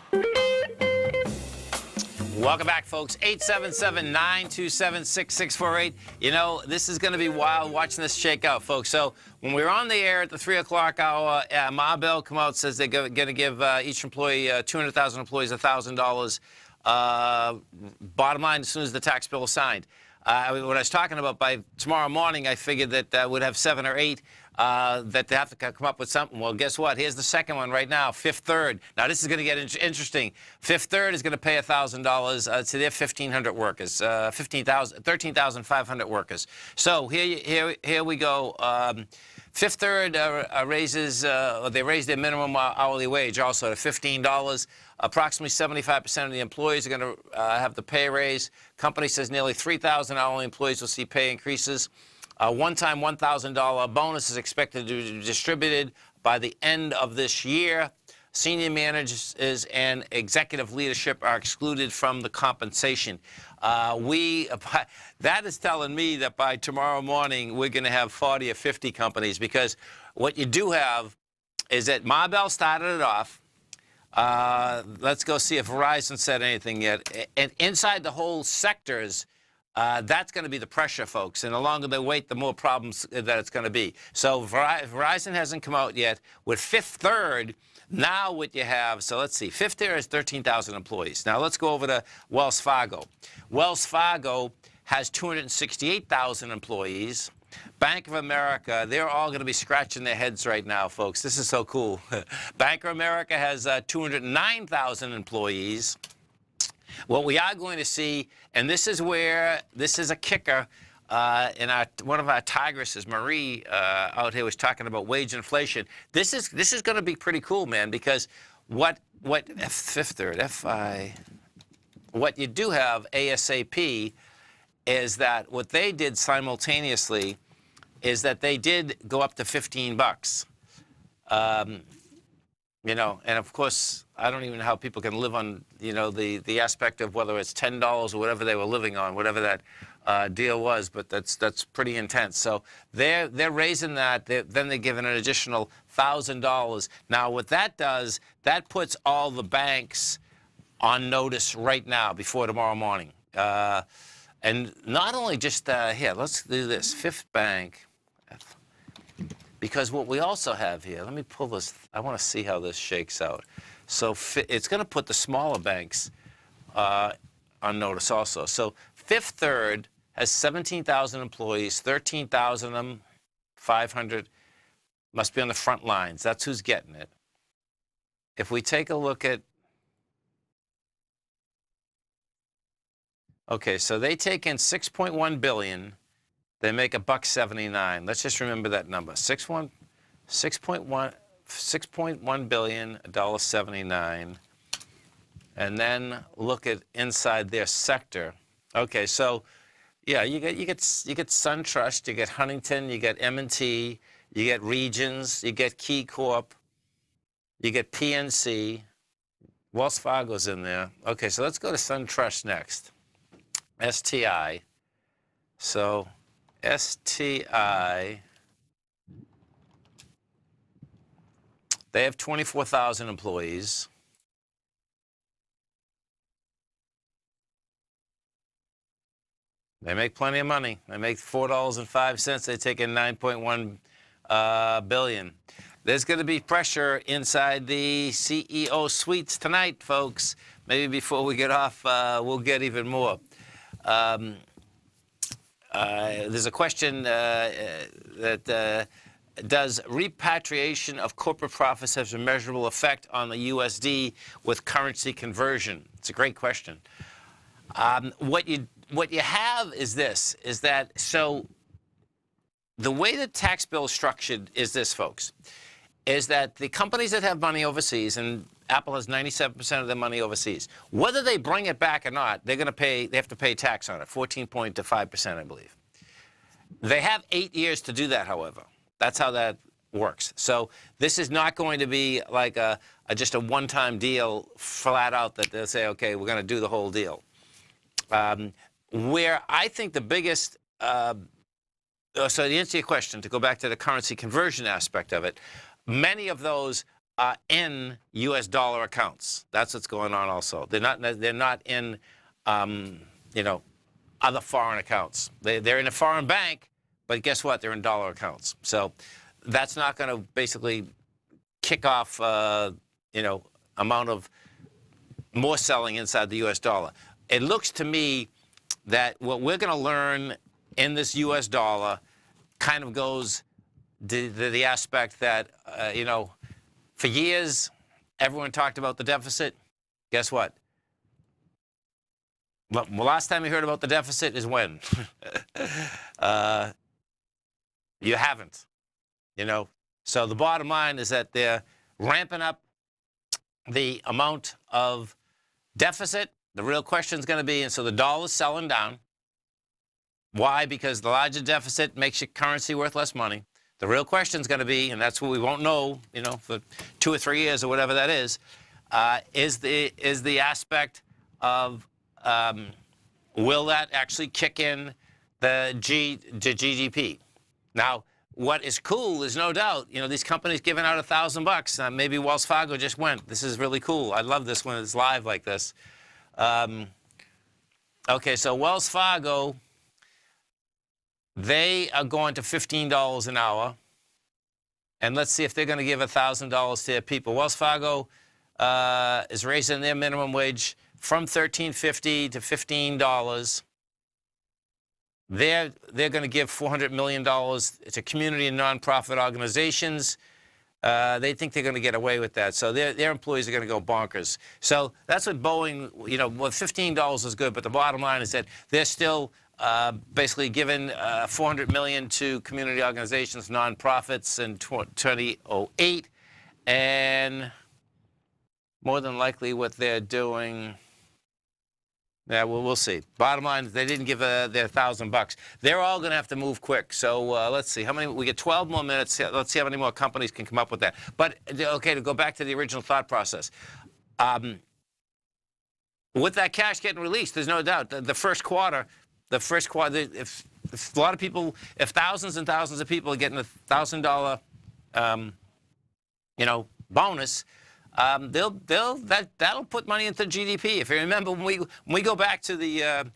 B: Welcome back, folks. 877-927-6648. You know, this is going to be wild watching this shake out, folks. So when we were on the air at the 3 o'clock hour, Ma Bell come out, says they're going to give each employee, 200,000 employees, $1,000. Bottom line, as soon as the tax bill is signed. What I was talking about, by tomorrow morning, I figured that we'd have 7 or 8 that they have to come up with something. Well, guess what? Here's the second one right now, Fifth Third. Now, this is going to get interesting. Fifth Third is going to pay $1,000 to their 1,500 workers, 13,500 workers. So here we go. Fifth Third raises, they raised their minimum hourly wage also to $15. Approximately 75% of the employees are going to have the pay raise. Company says nearly 3,000 hourly employees will see pay increases. One-time $1,000 bonus is expected to be distributed by the end of this year. Senior managers and executive leadership are excluded from the compensation. That is telling me that by tomorrow morning, we're going to have 40 or 50 companies, because what you do have is that Ma Bell started it off. Let's go see if Verizon said anything yet. And inside the whole sectors, That's going to be the pressure, folks. And the longer they wait, the more problems that it's going to be. So Verizon hasn't come out yet. With Fifth Third, now what you have, so let's see, Fifth Third has 13,000 employees. Now let's go over to Wells Fargo. Wells Fargo has 268,000 employees. Bank of America, they're all going to be scratching their heads right now, folks. This is so cool. Bank of America has 209,000 employees. What we are going to see, and this is where, this is a kicker, in one of our tigresses, Marie, out here was talking about wage inflation. This is going to be pretty cool, man, because what Fifth Third, FI, what you do have ASAP is that what they did simultaneously is that they did go up to $15. You know, and of course, I don't even know how people can live on, you know, the aspect of whether it's $10 or whatever they were living on, whatever that deal was, but that's pretty intense. So they're raising that. Then they're giving an additional $1,000. Now, what that does, that puts all the banks on notice right now before tomorrow morning. And not only just here, let's do this. Fifth Bank. Because what we also have here, let me pull this, I want to see how this shakes out. So it's going to put the smaller banks on notice also. So Fifth Third has 17,000 employees, 13,000 of them, 500 must be on the front lines. That's who's getting it. If we take a look at, okay, so they take in $6.1 billion. They make $1.79. Let's just remember that number. 6.1 billion, $1.79. And then look at inside their sector. Okay, so yeah, you get SunTrust, you get Huntington, you get M&T, you get Regions, you get Key Corp, you get PNC. Wells Fargo's in there. Okay, so let's go to SunTrust next. STI. So STI, they have 24,000 employees. They make plenty of money. They make $4.05. They take in $9.1 billion. There's going to be pressure inside the CEO suites tonight, folks. Maybe before we get off, we'll get even more. There's a question that does repatriation of corporate profits have a measurable effect on the USD with currency conversion? It's a great question. What you have is this, is that, so the way the tax bill is structured is this, folks, is that the companies that have money overseas, and Apple has 97% of their money overseas, whether they bring it back or not, they're going to pay, they have to pay tax on it, 14.5%, I believe. They have 8 years to do that, however. That's how that works. So this is not going to be like just a one-time deal flat out that they'll say, okay, we're going to do the whole deal. Where I think the biggest, so to answer your question, to go back to the currency conversion aspect of it, many of those are in U.S. dollar accounts. That's what's going on also. They're not in, you know, other foreign accounts. They're in a foreign bank, but guess what? They're in dollar accounts. So that's not going to basically kick off, you know, amount of more selling inside the U.S. dollar. It looks to me that what we're going to learn in this U.S. dollar kind of goes to the aspect that, you know, for years, everyone talked about the deficit. Guess what? Well, last time you heard about the deficit is when? You haven't, you know. So the bottom line is that they're ramping up the amount of deficit. The real question is going to be, and so the dollar's selling down. Why? Because the larger deficit makes your currency worth less money. The real question is going to be, and that's what we won't know, you know, for 2 or 3 years or whatever that is the aspect of will that actually kick in the GDP? Now, what is cool is no doubt, you know, these companies giving out $1,000. Maybe Wells Fargo just went. This is really cool. I love this when it's live like this. Okay, so Wells Fargo, they are going to $15 an hour. And let's see if they're going to give $1,000 to their people. Wells Fargo is raising their minimum wage from $13.50 to $15. They're going to give $400 million to community and nonprofit organizations. They think they're going to get away with that. So their employees are going to go bonkers. So that's what Boeing, well, $15 is good, but the bottom line is that they're still basically giving $400 million to community organizations, nonprofits in 2008. And more than likely what they're doing... Yeah, well, we'll see. Bottom line, they didn't give their $1,000. They're all going to have to move quick. So let's see. How many? We get 12 more minutes. Let's see how many more companies can come up with that. But, okay, to go back to the original thought process. With that cash getting released, there's no doubt. The first quarter, if a lot of people, if thousands and thousands of people are getting a $1,000, bonus, that'll put money into GDP. If you remember, when we go back to the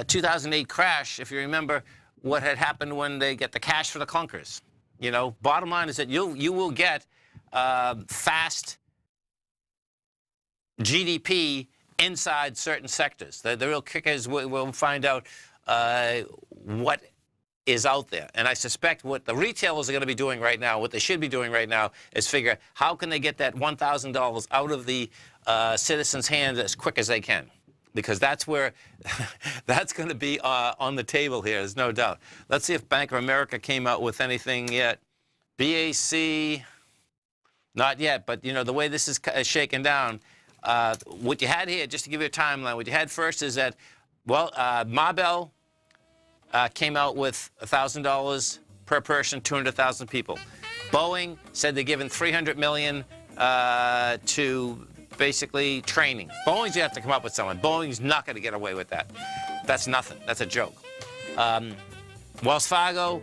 B: 2008 crash, if you remember what had happened when they get the cash for the clunkers, bottom line is that you will get fast GDP inside certain sectors. The real kicker is we'll find out what is out there. And I suspect what the retailers are going to be doing right now, what they should be doing right now, is figure how can they get that $1,000 out of the citizen's hand as quick as they can. Because that's where, that's going to be on the table here, there's no doubt. Let's see if Bank of America came out with anything yet. BAC, not yet, but the way this is shaken down, what you had here, just to give you a timeline, what you had first is that, well, Marbell came out with $1,000 per person, 200,000 people. Boeing said they're giving $300 million to basically training. Boeing's going to have to come up with someone. Boeing's not going to get away with that. That's nothing. That's a joke. Wells Fargo,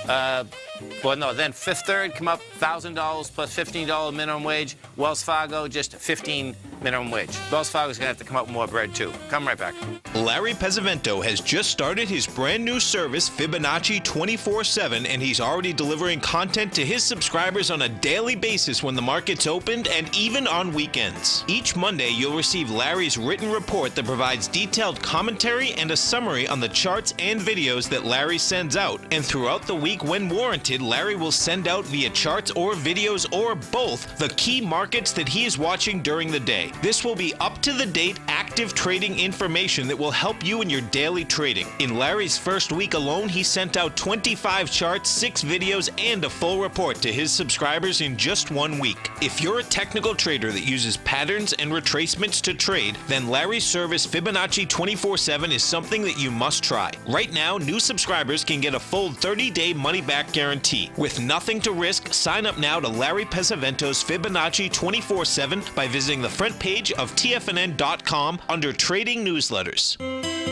B: then Fifth Third come up $1,000 plus $15 minimum wage. Wells Fargo, just $15 minimum wage. Wells Fargo's going to have to come up with more bread, too. Come right back.
F: Larry Pesavento has just started his brand new service, Fibonacci 24/7, and he's already delivering content to his subscribers on a daily basis when the market's opened and even on weekends. Each Monday, you'll receive Larry's written report that provides detailed commentary and a summary on the charts and videos that Larry sends out. And throughout the week, when warranted, Larry will send out via charts or videos or both the key markets that he is watching during the day. This will be up-to-the-date, active trading information that will help you in your daily trading. In Larry's first week alone, he sent out 25 charts, 6 videos, and a full report to his subscribers in just 1 week. If you're a technical trader that uses patterns and retracements to trade, then Larry's service Fibonacci 24/7 is something that you must try. Right now, new subscribers can get a full 30-day money-back guarantee. With nothing to risk, sign up now to Larry Pesavento's Fibonacci 24/7 by visiting the front page of TFNN.com under Trading Newsletters.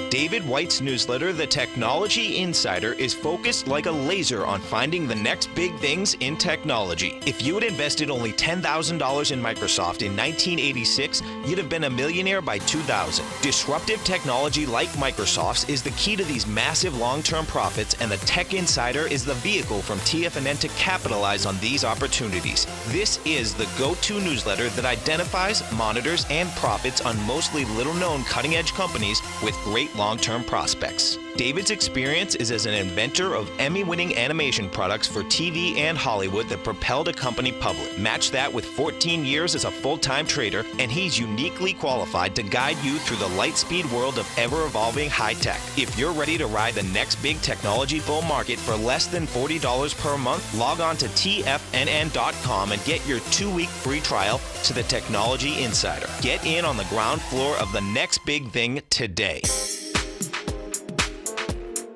F: David White's newsletter, The Technology Insider, is focused like a laser on finding the next big things in technology. If you had invested only $10,000 in Microsoft in 1986, you'd have been a millionaire by 2000. Disruptive technology like Microsoft's is the key to these massive long-term profits, and the Tech Insider is the vehicle from TFNN to capitalize on these opportunities. This is the go-to newsletter that identifies, monitors, and profits on mostly little-known cutting-edge companies with great long-term prospects. David's experience is as an inventor of Emmy-winning animation products for TV and Hollywood that propelled a company public. Match that with 14 years as a full-time trader, and he's uniquely qualified to guide you through the light-speed world of ever-evolving high-tech. If you're ready to ride the next big technology bull market for less than $40 per month, log on to TFNN.com and get your 2-week free trial to the Technology Insider. Get in on the ground floor of the next big thing today.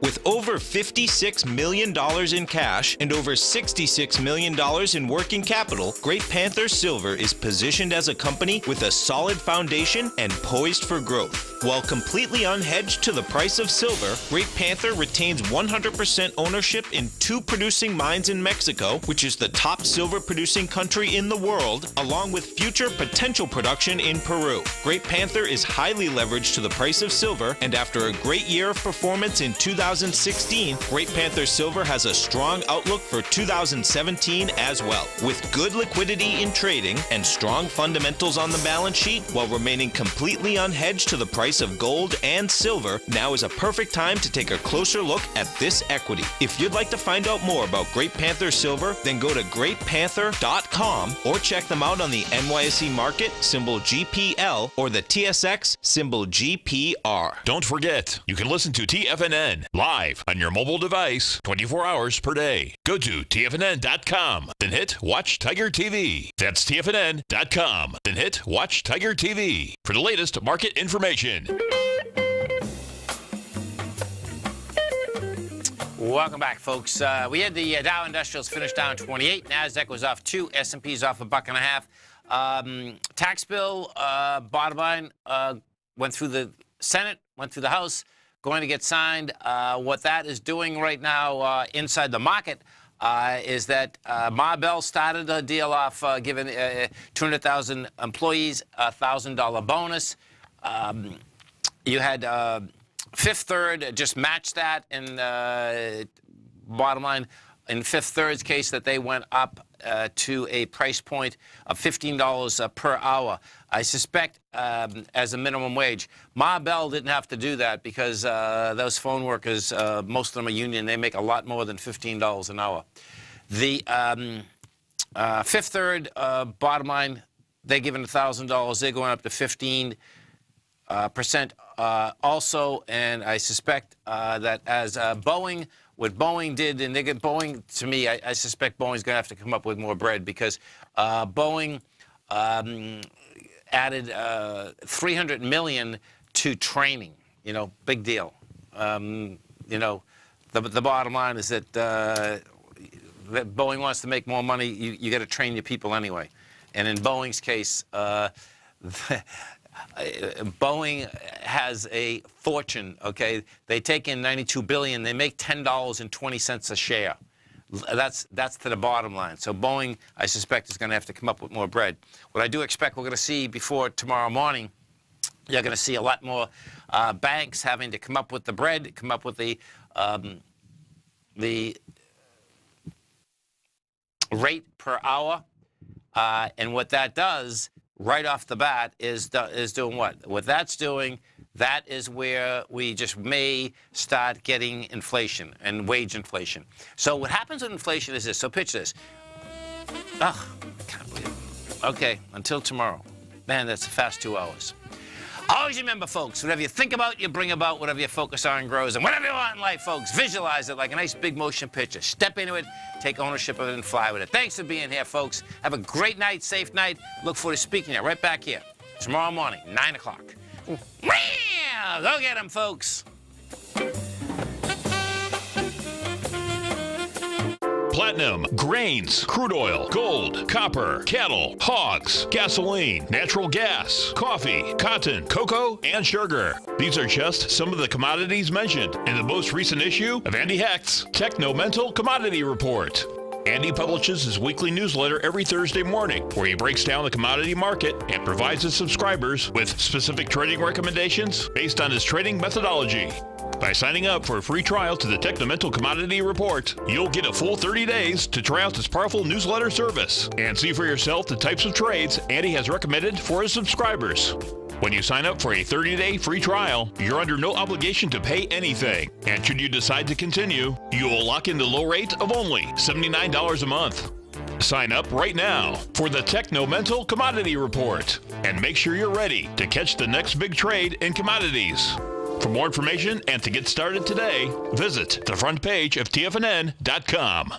F: With over $56 million in cash and over $66 million in working capital, Great Panther Silver is positioned as a company with a solid foundation and poised for growth. While completely unhedged to the price of silver, Great Panther retains 100% ownership in 2 producing mines in Mexico, which is the top silver producing country in the world, along with future potential production in Peru. Great Panther is highly leveraged to the price of silver, and after a great year of performance in 2016, Great Panther Silver has a strong outlook for 2017 as well. With good liquidity in trading and strong fundamentals on the balance sheet, while remaining completely unhedged to the price of gold and silver, now is a perfect time to take a closer look at this equity. If you'd like to find out more about Great Panther Silver, then go to greatpanther.com or check them out on the NYSE market, symbol GPL, or the TSX, symbol GPR.
A: Don't forget, you can listen to TFNN live on your mobile device 24 hours per day. Go to TFNN.com, then hit Watch Tiger TV. That's TFNN.com, then hit Watch Tiger TV for the latest market information.
B: Welcome back, folks. We had the Dow Industrials finish down 28. NASDAQ was off 2. S&P's off $1.50. Tax bill, bottom line, went through the Senate, went through the House, going to get signed. What that is doing right now inside the market is that Ma Bell started a deal off giving 200,000 employees a $1,000 bonus. You had Fifth Third just matched that, and bottom line, in Fifth Third's case, that they went up to a price point of $15 per hour. I suspect as a minimum wage. Ma Bell didn't have to do that because those phone workers, most of them are union. They make a lot more than $15 an hour. The Fifth Third, bottom line, they're giving $1,000. They're going up to 15%. Also, and I suspect that as Boeing, what Boeing did, and they get Boeing, to me, I suspect Boeing's going to have to come up with more bread because Boeing added $300 million to training. You know, big deal. You know, the bottom line is that, that Boeing wants to make more money. You got to train your people anyway. And in Boeing's case, Boeing has a fortune, okay? They take in $92 billion. They make $10.20 a share. That's to the bottom line. So Boeing, I suspect, is going to have to come up with more bread. What I do expect we're going to see before tomorrow morning, you're going to see a lot more banks having to come up with the bread, come up with the rate per hour. And what that does right off the bat is doing what? What that's doing, that is where we just may start getting inflation and wage inflation. So what happens with inflation is this. So picture this. Ugh, can't believe it. Okay, until tomorrow. Man, that's a fast 2 hours. Always remember, folks, whatever you think about, you bring about. Whatever you focus on grows. And whatever you want in life, folks, visualize it like a nice big motion picture. Step into it, take ownership of it, and fly with it. Thanks for being here, folks. Have a great night, safe night. Look forward to speaking to you right back here tomorrow morning, 9 o'clock. Go get them, folks.
A: Platinum, grains, crude oil, gold, copper, cattle, hogs, gasoline, natural gas, coffee, cotton, cocoa, and sugar. These are just some of the commodities mentioned in the most recent issue of Andy Hecht's Techno-Mental Commodity Report. Andy publishes his weekly newsletter every Thursday morning, where he breaks down the commodity market and provides his subscribers with specific trading recommendations based on his trading methodology. By signing up for a free trial to the Techno-Mental Commodity Report, you'll get a full 30 days to try out this powerful newsletter service and see for yourself the types of trades Andy has recommended for his subscribers. When you sign up for a 30-day free trial, you're under no obligation to pay anything. And should you decide to continue, you will lock in the low rate of only $79 a month. Sign up right now for the Techno-Mental Commodity Report and make sure you're ready to catch the next big trade in commodities. For more information and to get started today, visit the front page of TFNN.com.